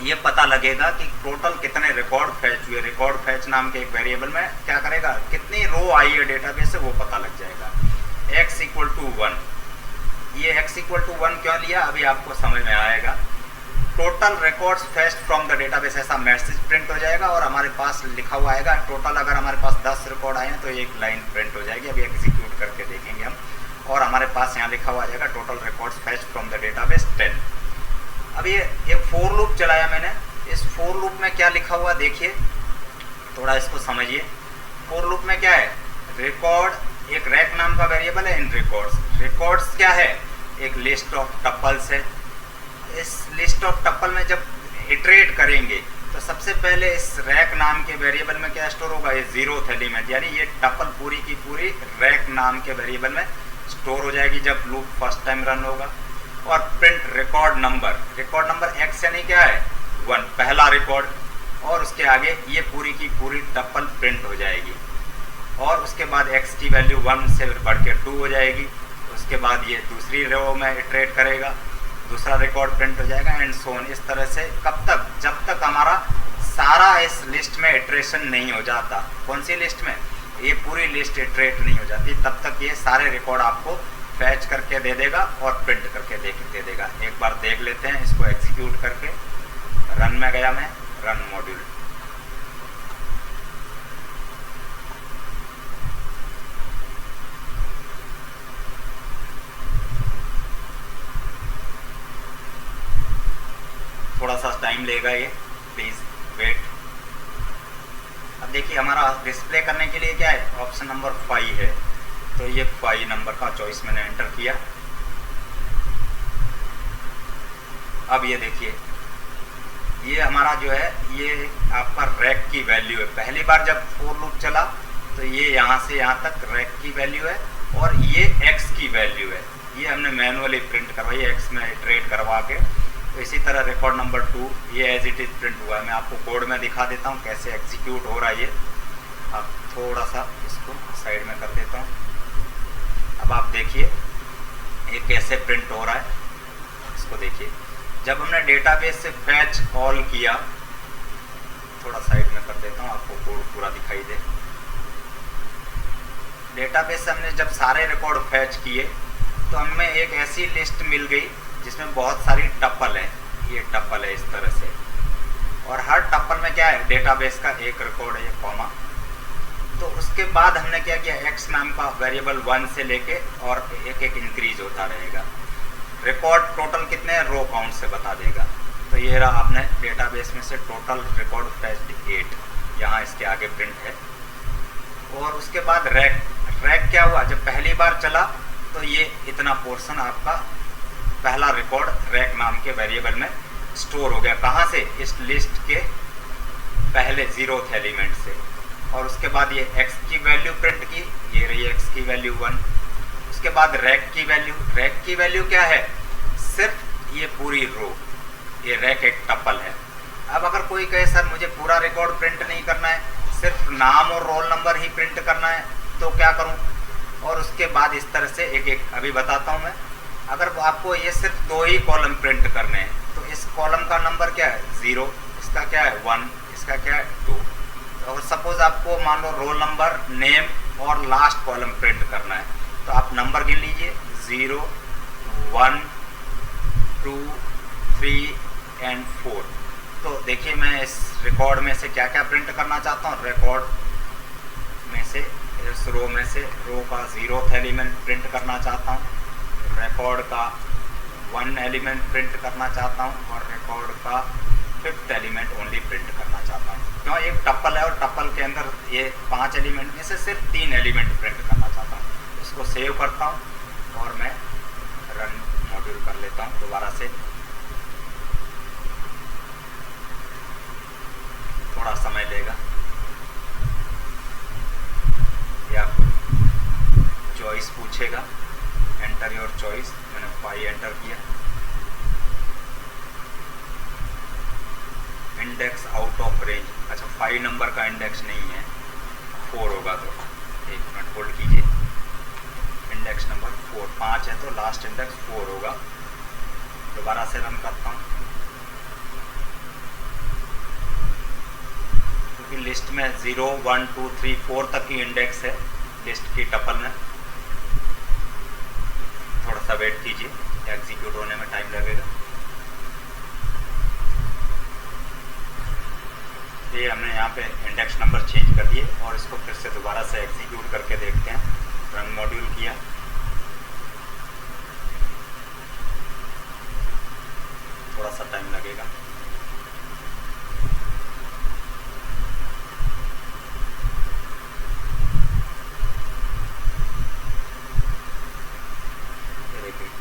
ये पता लगेगा कि टोटल कितने रिकॉर्ड फैच हुए। रिकॉर्ड फैच नाम के एक वेरिएबल में क्या करेगा, कितनी रो आई है डेटाबेस से वो पता लग जाएगा। x = 1, ये x = 1 क्यों लिया अभी आपको समझ में आएगा। Total records fetched from the database, ऐसा मैसेज प्रिंट हो जाएगा और हमारे पास लिखा हुआ आएगा टोटल। अगर हमारे पास 10 रिकॉर्ड आए हैं तो एक लाइन प्रिंट हो जाएगी। अभी एग्जीक्यूट करके देखेंगे हम, और हमारे पास यहाँ लिखा हुआ आ जाएगा total records fetched from the database 10। अब ये एक फॉर लूप चलाया मैंने। इस फॉर लूप में क्या लिखा हुआ देखिए, थोड़ा इसको समझिए। फॉर लूप में क्या है, रिकॉर्ड, एक रैक नाम का वेरिएबल है इन रिकॉर्ड्स। रिकॉर्ड्स क्या है, एक लिस्ट ऑफ टप्पल्स है। इस लिस्ट ऑफ टप्पल में जब इटरेट करेंगे तो सबसे पहले इस रैक नाम के वेरिएबल में क्या स्टोर होगा, ये 0th एलिमेंट, यानी ये टप्पल पूरी की पूरी रैक नाम के वेरिएबल में स्टोर हो जाएगी जब लूप फर्स्ट टाइम रन होगा। और print record number, record number x यानी क्या है 1, पहला रिकॉर्ड, और उसके आगे ये पूरी की पूरी टप्पल प्रिंट हो जाएगी। और उसके बाद x की वैल्यू 1 से बढ़ के 2 हो जाएगी। उसके बाद ये दूसरी रो में इटरेट करेगा, दूसरा रिकॉर्ड प्रिंट हो जाएगा, एंड सो ऑन। इस तरह से कब तक, जब तक हमारा सारा इस लिस्ट में इटरेशन नहीं हो जाता। कौन सी लिस्ट में, ये पूरी लिस्ट इटरेट नहीं हो जाती, तब तक ये सारे रिकॉर्ड आपको फैच करके दे देगा और प्रिंट करके दे देगा। एक बार देख लेते हैं इसको एग्जीक्यूट करके। रन में गया मैं, रन मॉड्यूल, थोड़ा सा टाइम लेगा ये, प्लीज वेट। अब देखिए हमारा डिस्प्ले करने के लिए क्या है, ऑप्शन नंबर 5 है, तो ये 5 नंबर का चॉइस मैंने एंटर किया। अब ये देखिए ये हमारा जो है ये आपका रैक की वैल्यू है। पहली बार जब फोर लूप चला तो ये यहाँ से यहाँ तक रैक की वैल्यू है और ये एक्स की वैल्यू है। ये हमने मैनुअली प्रिंट करवाई है एक्स में इटरेट करवा के। तो इसी तरह रिकॉर्ड नंबर 2 ये एज इट इज प्रिंट हुआ है। मैं आपको कोड में दिखा देता हूँ कैसे एग्जीक्यूट हो रहा है ये। अब थोड़ा सा इसको साइड में कर देता हूँ। अब आप देखिए ये कैसे प्रिंट हो रहा है, इसको देखिए। जब हमने डेटाबेस से फैच कॉल किया, थोड़ा साइड में कर देता हूँ आपको कोड पूरा दिखाई दे। डेटाबेस से हमने जब सारे रिकॉर्ड फैच किए तो हमें एक ऐसी लिस्ट मिल गई जिसमें बहुत सारी टपल है। ये टपल है इस तरह से, और हर टपल में क्या है, डेटाबेस का एक रिकॉर्ड है, ये कॉमा। तो उसके बाद हमने क्या किया, एक्स नाम का वेरिएबल 1 से लेके और एक एक इंक्रीज होता रहेगा। रिकॉर्ड टोटल कितने हैं, रो काउंट से बता देगा। तो ये रहा आपने डेटाबेस में से टोटल रिकॉर्ड फैच्ड 8, यहाँ इसके आगे प्रिंट है। और उसके बाद रैक क्या हुआ, जब पहली बार चला तो ये इतना पोर्शन आपका पहला रिकॉर्ड रैक नाम के वेरिएबल में स्टोर हो गया। कहाँ से, इस लिस्ट के पहले 0th एलिमेंट से। और उसके बाद ये एक्स की वैल्यू प्रिंट की, ये रही एक्स की वैल्यू 1। उसके बाद रैक की वैल्यू क्या है, सिर्फ ये पूरी रो, ये रैक एक टपल है। अब अगर कोई कहे सर मुझे पूरा रिकॉर्ड प्रिंट नहीं करना है, सिर्फ नाम और रोल नंबर ही प्रिंट करना है, तो क्या करूं। और उसके बाद इस तरह से एक एक अभी बताता हूं मैं। अगर आपको ये सिर्फ 2 ही कॉलम प्रिंट करने हैं तो इस कॉलम का नंबर क्या है 0, इसका क्या है 1, इसका क्या है 2। और सपोज आपको मान लो रोल नंबर, नेम और लास्ट कॉलम प्रिंट करना है, तो आप नंबर गिन लीजिए 0, 1, 2, 3 एंड 4। तो देखिए मैं इस रिकॉर्ड में से क्या क्या प्रिंट करना चाहता हूँ। रिकॉर्ड में से इस रो में से रो का 0th एलिमेंट प्रिंट करना चाहता हूँ, रिकॉर्ड का 1 एलिमेंट प्रिंट करना चाहता हूँ और रिकॉर्ड का 5th एलिमेंट ओनली प्रिंट करना चाहता हूँ। क्यों, एक टपल है और टपल के अंदर ये 5 एलिमेंट में से सिर्फ 3 एलिमेंट प्रिंट करना चाहता हूँ। इसको सेव करता हूँ और मैं रन मॉड्यूल कर लेता हूँ दोबारा से। थोड़ा समय लेगा। ये आपको चॉइस पूछेगा, एंटर योर चॉइस। मैंने 5 एंटर किया। इंडेक्स आउट ऑफ रेंज, अच्छा 5 नंबर का इंडेक्स नहीं है, 4 होगा। तो 1 मिनट होल्ड कीजिए। इंडेक्स नंबर 4, 5 है तो लास्ट इंडेक्स 4 होगा। दोबारा से रन करता हूँ। क्योंकि लिस्ट में 0, 1, 2, 3, 4 तक की इंडेक्स है लिस्ट की टपल में। थोड़ा सा वेट कीजिए, एग्जीक्यूट होने में टाइम लगेगा। ये हमने यहाँ पे इंडेक्स नंबर चेंज कर दिए और इसको फिर से दोबारा से एग्जीक्यूट करके देखते हैं। रन मॉड्यूल किया, थोड़ा सा टाइम लगेगा।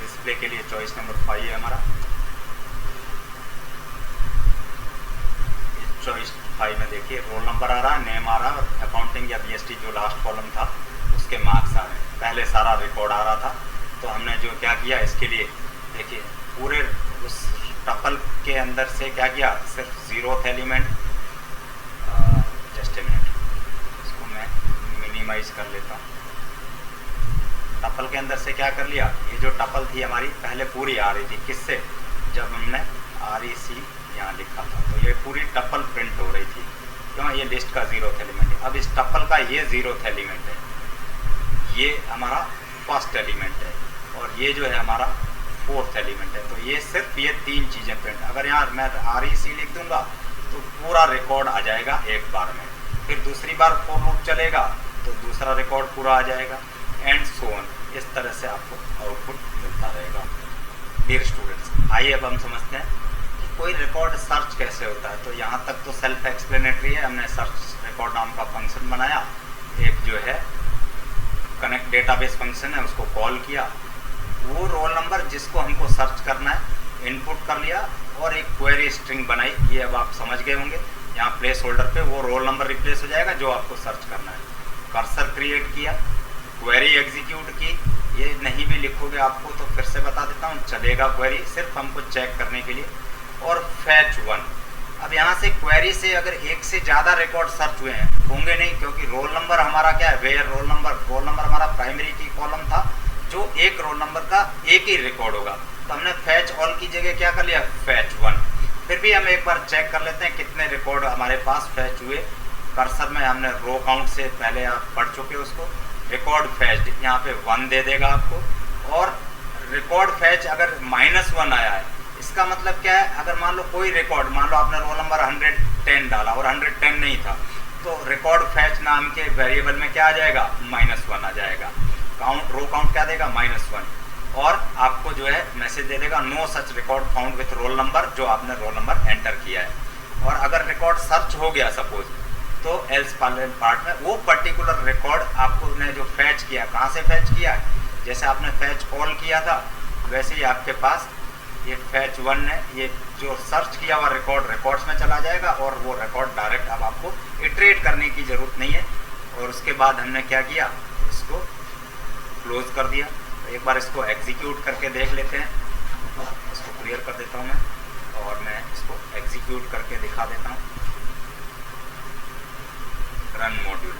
डिस्प्ले के लिए चॉइस नंबर 5 है हमारा। चॉइस 5 में देखिए रोल नंबर आ रहा है, नेम आ रहा है और अकाउंटिंग या बीएसटी जो लास्ट कॉलम था उसके मार्क्स आ रहे हैं। पहले सारा रिकॉर्ड आ रहा था, तो हमने जो क्या किया इसके लिए देखिए पूरे उस टपल के अंदर से क्या किया, सिर्फ 0th element. Just a minute, इसको मैं मिनिमाइज कर लेता हूँ। टपल के अंदर से क्या कर लिया, ये जो टपल थी हमारी पहले पूरी आ रही थी, किससे, जब हमने REC यहाँ लिखा था तो ये पूरी टपल प्रिंट हो रही थी। क्यों, ये लिस्ट का 0th एलिमेंट है। अब इस टपल का ये 0th एलिमेंट है, ये हमारा 1st एलिमेंट है और ये जो है हमारा 4th एलिमेंट है। तो ये सिर्फ ये 3 चीज़ें प्रिंट। अगर यहाँ मैं REC लिख दूंगा तो पूरा रिकॉर्ड आ जाएगा एक बार में। फिर दूसरी बार फॉर लूप चलेगा तो दूसरा रिकॉर्ड पूरा आ जाएगा, एंड सो ऑन। इस तरह से आपको आउटपुट मिलता रहेगा। डियर स्टूडेंट्स, आइए अब हम समझते हैं कि कोई रिकॉर्ड सर्च कैसे होता है। तो यहाँ तक तो सेल्फ एक्सप्लेनेटरी है, हमने सर्च रिकॉर्ड नाम का फंक्शन बनाया, एक जो है कनेक्ट डेटाबेस फंक्शन है उसको कॉल किया, वो रोल नंबर जिसको हमको सर्च करना है इनपुट कर लिया और एक क्वेरी स्ट्रिंग बनाई। ये अब आप समझ गए होंगे, यहाँ प्लेस होल्डर पे वो रोल नंबर रिप्लेस हो जाएगा जो आपको सर्च करना है। कर्सर क्रिएट किया, क्वेरी एग्जीक्यूट की, ये नहीं भी लिखोगे आपको तो फिर से बता देता हूँ, चलेगा क्वेरी सिर्फ हमको चेक करने के लिए। और फैच वन, अब यहाँ से क्वेरी से अगर एक से ज़्यादा रिकॉर्ड सर्च हुए हैं, होंगे नहीं क्योंकि रोल नंबर हमारा क्या है, वेयर रोल नंबर हमारा प्राइमरी की कॉलम था जो एक रोल नंबर का एक ही रिकॉर्ड होगा, तो हमने फैच ऑल की जगह क्या कर लिया, फैच वन। फिर भी हम एक बार चेक कर लेते हैं कितने रिकॉर्ड हमारे पास फैच हुए। कर्सर में हमने रो काउंट से पहले आप पढ़ चुके उसको, रिकॉर्ड फैच यहाँ पे 1 दे देगा आपको। और रिकॉर्ड फैच अगर -1 आया है, इसका मतलब क्या है, अगर मान लो कोई रिकॉर्ड, मान लो आपने रोल नंबर 110 डाला और 110 नहीं था, तो रिकॉर्ड फैच नाम के वेरिएबल में क्या आ जाएगा, -1 आ जाएगा। काउंट रो काउंट क्या देगा, -1, और आपको जो है मैसेज दे देगा no such record found with roll number, जो आपने रोल नंबर एंटर किया है। और अगर रिकॉर्ड सर्च हो गया सपोज, तो एल्स पार्ट में वो पर्टिकुलर रिकॉर्ड आपको ने जो फैच किया, कहाँ से फैच किया है, जैसे आपने फैच कॉल किया था वैसे ही आपके पास ये फैच वन है, ये जो सर्च किया हुआ रिकॉर्ड्स में चला जाएगा और वो रिकॉर्ड डायरेक्ट अब आपको इटरेट करने की ज़रूरत नहीं है। और उसके बाद हमने क्या किया, इसको क्लोज कर दिया। तो एक बार इसको एग्जीक्यूट करके देख लेते हैं, इसको क्लियर कर देता हूँ मैं और मैं इसको एग्जीक्यूट करके दिखा देता हूँ। रन मॉड्यूल,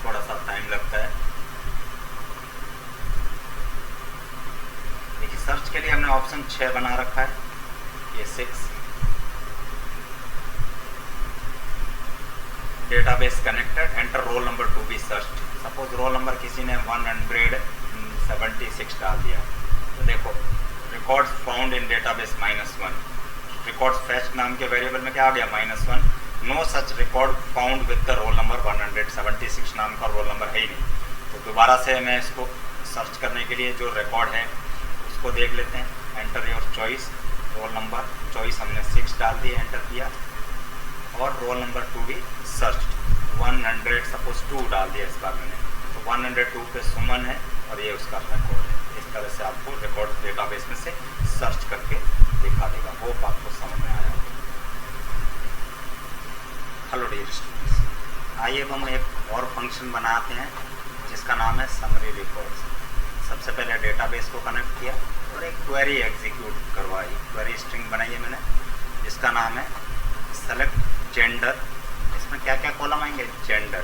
थोड़ा सा टाइम लगता है। देखिए सर्च के लिए हमने ऑप्शन 6 बना रखा है, ये 6 database connected, enter roll number to be search. Suppose roll number किसी ने 176 डाल दिया, तो देखो records found in database -1, records fetch नाम के वेरिएबल में क्या आ गया, -1, no such record found with the roll number 176 नाम का रोल नंबर है ही नहीं। तो दोबारा से मैं इसको सर्च करने के लिए जो रिकॉर्ड है उसको देख लेते हैं, enter your choice, roll number choice हमने 6 डाल दिया, एंटर किया और रोल नंबर टू भी सर्च 100 सपोज 2 डाल दिया इस बार मैंने, तो 102 पे सुमन है और ये उसका रिकॉर्ड है। इस तरह से आपको रिकॉर्ड डेटाबेस में से सर्च करके दिखा देगा। होप आपको समझ में आया। हेलो डियर स्टूडेंट्स, आइए अब हम एक और फंक्शन बनाते हैं जिसका नाम है समरी रिकॉर्ड्स। सबसे पहले डेटाबेस को कनेक्ट किया और एक क्वेरी एग्जीक्यूट करवाई, क्वेरी स्ट्रिंग बनाई है मैंने जिसका नाम है सेलेक्ट जेंडर। इसमें क्या क्या कॉलम आएंगे, जेंडर,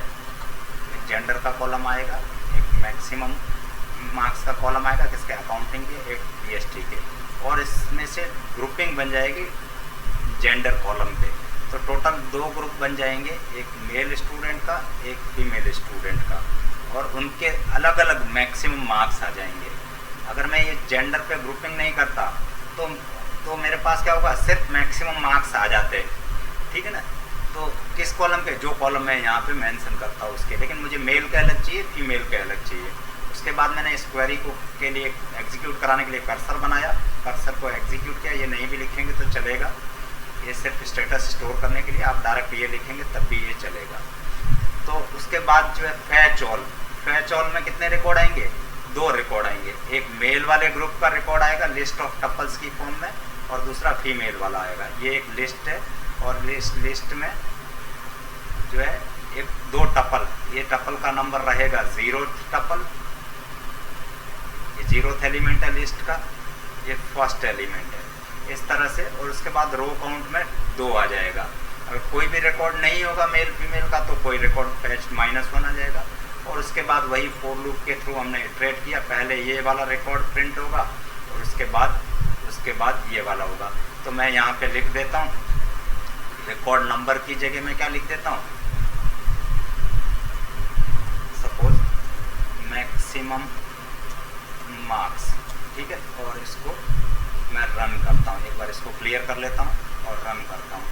एक जेंडर का कॉलम आएगा, एक मैक्सिमम मार्क्स का कॉलम आएगा किसके, अकाउंटिंग के, एक पीएसटी के, और इसमें से ग्रुपिंग बन जाएगी जेंडर कॉलम पे। तो टोटल 2 ग्रुप बन जाएंगे, एक मेल स्टूडेंट का, एक फीमेल स्टूडेंट का, और उनके अलग अलग मैक्सिमम मार्क्स आ जाएंगे। अगर मैं ये जेंडर पे ग्रुपिंग नहीं करता तो मेरे पास क्या होगा, सिर्फ मैक्सिमम मार्क्स आ जाते हैं, ठीक है ना। तो किस कॉलम के, जो कॉलम मैं यहाँ पे मेंशन करता हूँ उसके, लेकिन मुझे मेल का अलग चाहिए, फीमेल का अलग चाहिए। उसके बाद मैंने इस क्वेरी को के लिए एग्जीक्यूट कराने के लिए कर्सर बनाया, कर्सर को एग्जीक्यूट किया। ये नहीं भी लिखेंगे तो चलेगा, ये सिर्फ स्टेटस स्टोर करने के लिए, आप डायरेक्ट ये लिखेंगे तब भी ये चलेगा। तो उसके बाद जो है फैच ऑल में कितने रिकॉर्ड आएंगे, 2 रिकॉर्ड आएंगे, एक मेल वाले ग्रुप का रिकॉर्ड आएगा लिस्ट ऑफ टपल्स की फॉर्म में, और दूसरा फीमेल वाला आएगा। ये एक लिस्ट है और लिस्ट में जो है एक 2 टपल, ये टपल का नंबर रहेगा 0 टपल, ये 0th एलिमेंट है लिस्ट का, ये फर्स्ट एलिमेंट है, इस तरह से। और उसके बाद रो काउंट में 2 आ जाएगा। अगर कोई भी रिकॉर्ड नहीं होगा मेल फीमेल का तो कोई रिकॉर्ड फैच -1 आ जाएगा। और उसके बाद वही फॉर लूप के थ्रू हमने इटरेट किया, पहले ये वाला रिकॉर्ड प्रिंट होगा और उसके बाद ये वाला होगा। तो मैं यहाँ पे लिख देता हूँ, रिकॉर्ड नंबर की जगह मैं क्या लिख देता हूँ, सपोज मैक्सिमम मार्क्स, ठीक है। और इसको मैं रन करता हूँ, एक बार इसको क्लियर कर लेता हूँ और रन करता हूँ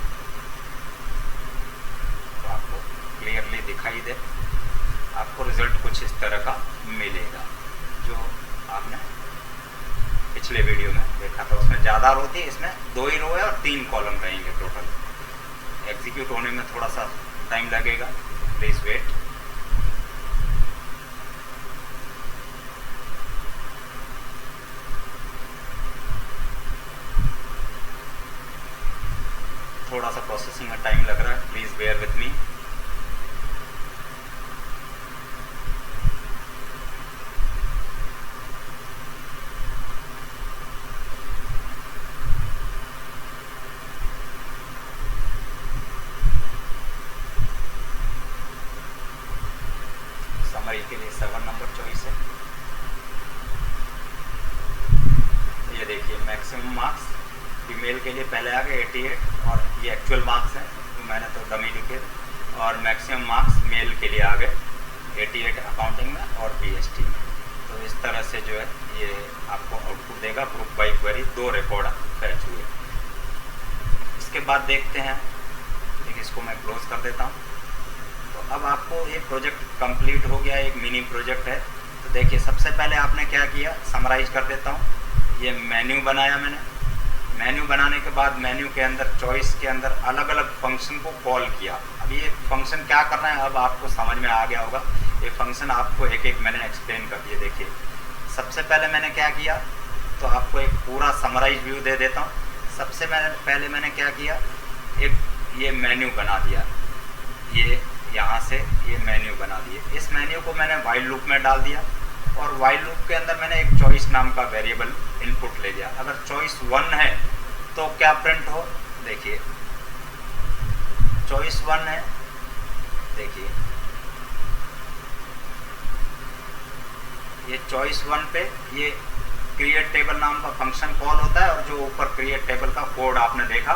तो आपको क्लियरली दिखाई दे, आपको रिजल्ट कुछ इस तरह का मिलेगा। जो आपने पिछले वीडियो में देखा था, उसमें ज़्यादा रो थी, इसमें 2 ही रो है और 3 कॉलम रहेंगे टोटल। एग्जीक्यूट होने में थोड़ा सा टाइम लगेगा, प्लीज़ वेट। थोड़ा सा प्रोसेसिंग में टाइम लग रहा है, please bear with me. Summary के लिए 7 नंबर चॉइस है। ये देखिए मैक्सिमम मार्क्स फीमेल के लिए पहले आ गए 88 और ये एक्चुअल मार्क्स हैं, तो मैंने तो डमी लिखे। और मैक्सिमम मार्क्स मेल के लिए आ गए 88 अकाउंटिंग में और बीएसटी में। तो इस तरह से जो है ये आपको आउटपुट देगा। Group by query 2 record fetch हुए। इसके बाद देखते हैं, देखिए इसको मैं क्लोज कर देता हूँ। तो अब आपको ये प्रोजेक्ट कंप्लीट हो गया, एक मिनी प्रोजेक्ट है। तो देखिए सबसे पहले आपने क्या किया, समराइज कर देता हूँ। ये मेन्यू बनाया मैंने। मेन्यू बनाने के बाद मेन्यू के अंदर चॉइस के अंदर अलग अलग फंक्शन को कॉल किया। अब ये फंक्शन क्या करना है अब आपको समझ में आ गया होगा। ये फंक्शन आपको एक एक मैंने एक्सप्लेन कर दिया। देखिए सबसे पहले मैंने क्या किया, तो आपको एक पूरा समराइज व्यू दे देता हूँ। सबसे पहले मैंने क्या किया, एक ये मेन्यू बना दिया। ये यहाँ से ये मेन्यू बना दिए। इस मेन्यू को मैंने वाइल लूप में डाल दिया और वाइल लूप के अंदर मैंने एक चॉइस नाम का वेरिएबल इनपुट ले लिया। अगर चॉइस 1 है तो क्या प्रिंट हो, देखिए चॉइस 1 है। देखिए ये चॉइस 1 पे ये क्रिएट टेबल नाम का फंक्शन कॉल होता है और जो ऊपर क्रिएट टेबल का कोड आपने देखा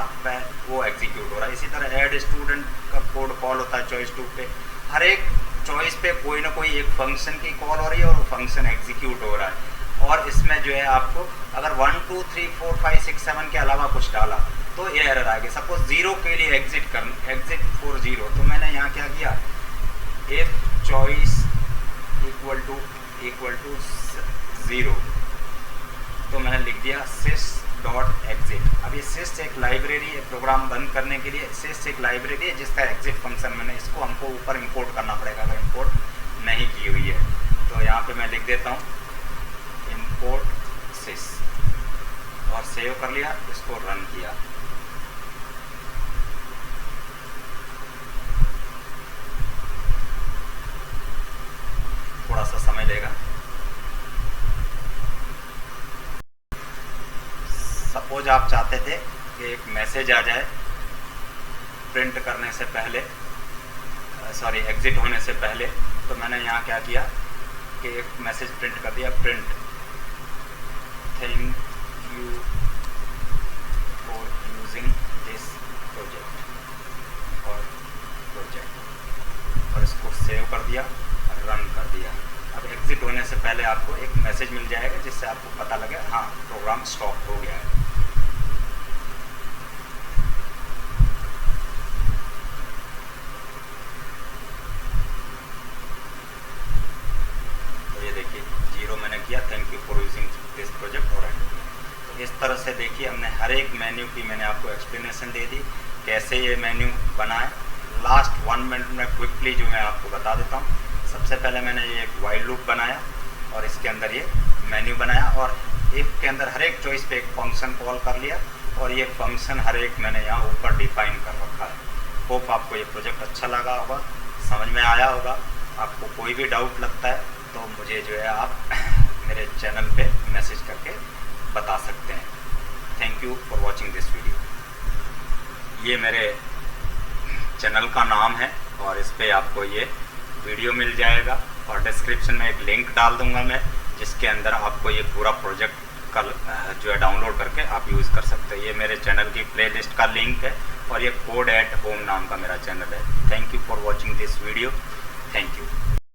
वो एग्जीक्यूट हो रहा है। इसी तरह ऐड स्टूडेंट का कोड कॉल होता है चॉइस 2 पे। हर एक चॉइस पे कोई ना कोई एक फंक्शन की कॉल हो रही है और वो फंक्शन एग्जीक्यूट हो रहा है। और इसमें जो है आपको अगर 1 2 3 4 5 6 7 के अलावा कुछ डाला तो ये एरर आएगी। सपोज 0 के लिए एग्जिट फॉर 0, तो मैंने यहाँ क्या किया, इफ चॉइस इक्वल टू 0 तो मैंने लिख दिया sys.exit। अब ये sys एक लाइब्रेरी है, प्रोग्राम बंद करने के लिए sys एक लाइब्रेरी है जिसका एग्जिट फंक्शन मैंने इसको हमको ऊपर इंपोर्ट करना पड़ेगा अगर इंपोर्ट नहीं की हुई है। तो यहाँ पे मैं लिख देता हूँ import sys और सेव कर लिया, इसको रन किया। थोड़ा सा समय लेगा। सपोज आप चाहते थे कि एक मैसेज आ जाए प्रिंट करने से पहले, सॉरी एग्जिट होने से पहले, तो मैंने यहाँ क्या किया कि एक मैसेज प्रिंट कर दिया, print thank you for using this project और इसको सेव कर दिया, रन कर दिया। अब एग्जिट होने से पहले आपको एक मैसेज मिल जाएगा जिससे आपको पता लगे हाँ प्रोग्राम स्टॉप हो गया है। तो ये देखिए 0 मैंने किया, thank you for using this project और तो इस तरह से देखिए हमने हर एक मेन्यू की मैंने आपको एक्सप्लेनेशन दे दी कैसे ये मेन्यू बनाए। लास्ट 1 मिनट में क्विकली जो मैं आपको बता देता हूँ। सबसे पहले मैंने ये एक वाइल लूप बनाया और इसके अंदर ये मेन्यू बनाया और इफ के अंदर हर एक चॉइस पे एक फंक्शन कॉल कर लिया और ये फंक्शन हर एक मैंने यहाँ ऊपर डिफाइन कर रखा है। होप आपको ये प्रोजेक्ट अच्छा लगा होगा, समझ में आया होगा। आपको कोई भी डाउट लगता है तो मुझे जो है आप मेरे चैनल पे मैसेज करके बता सकते हैं। Thank you for watching this video. ये मेरे चैनल का नाम है और इस पर आपको ये वीडियो मिल जाएगा और डिस्क्रिप्शन में एक लिंक डाल दूंगा मैं जिसके अंदर आपको ये पूरा प्रोजेक्ट का जो है डाउनलोड करके आप यूज़ कर सकते हैं। ये मेरे चैनल की प्लेलिस्ट का लिंक है और ये कोड एट होम नाम का मेरा चैनल है। Thank you for watching this video. Thank you.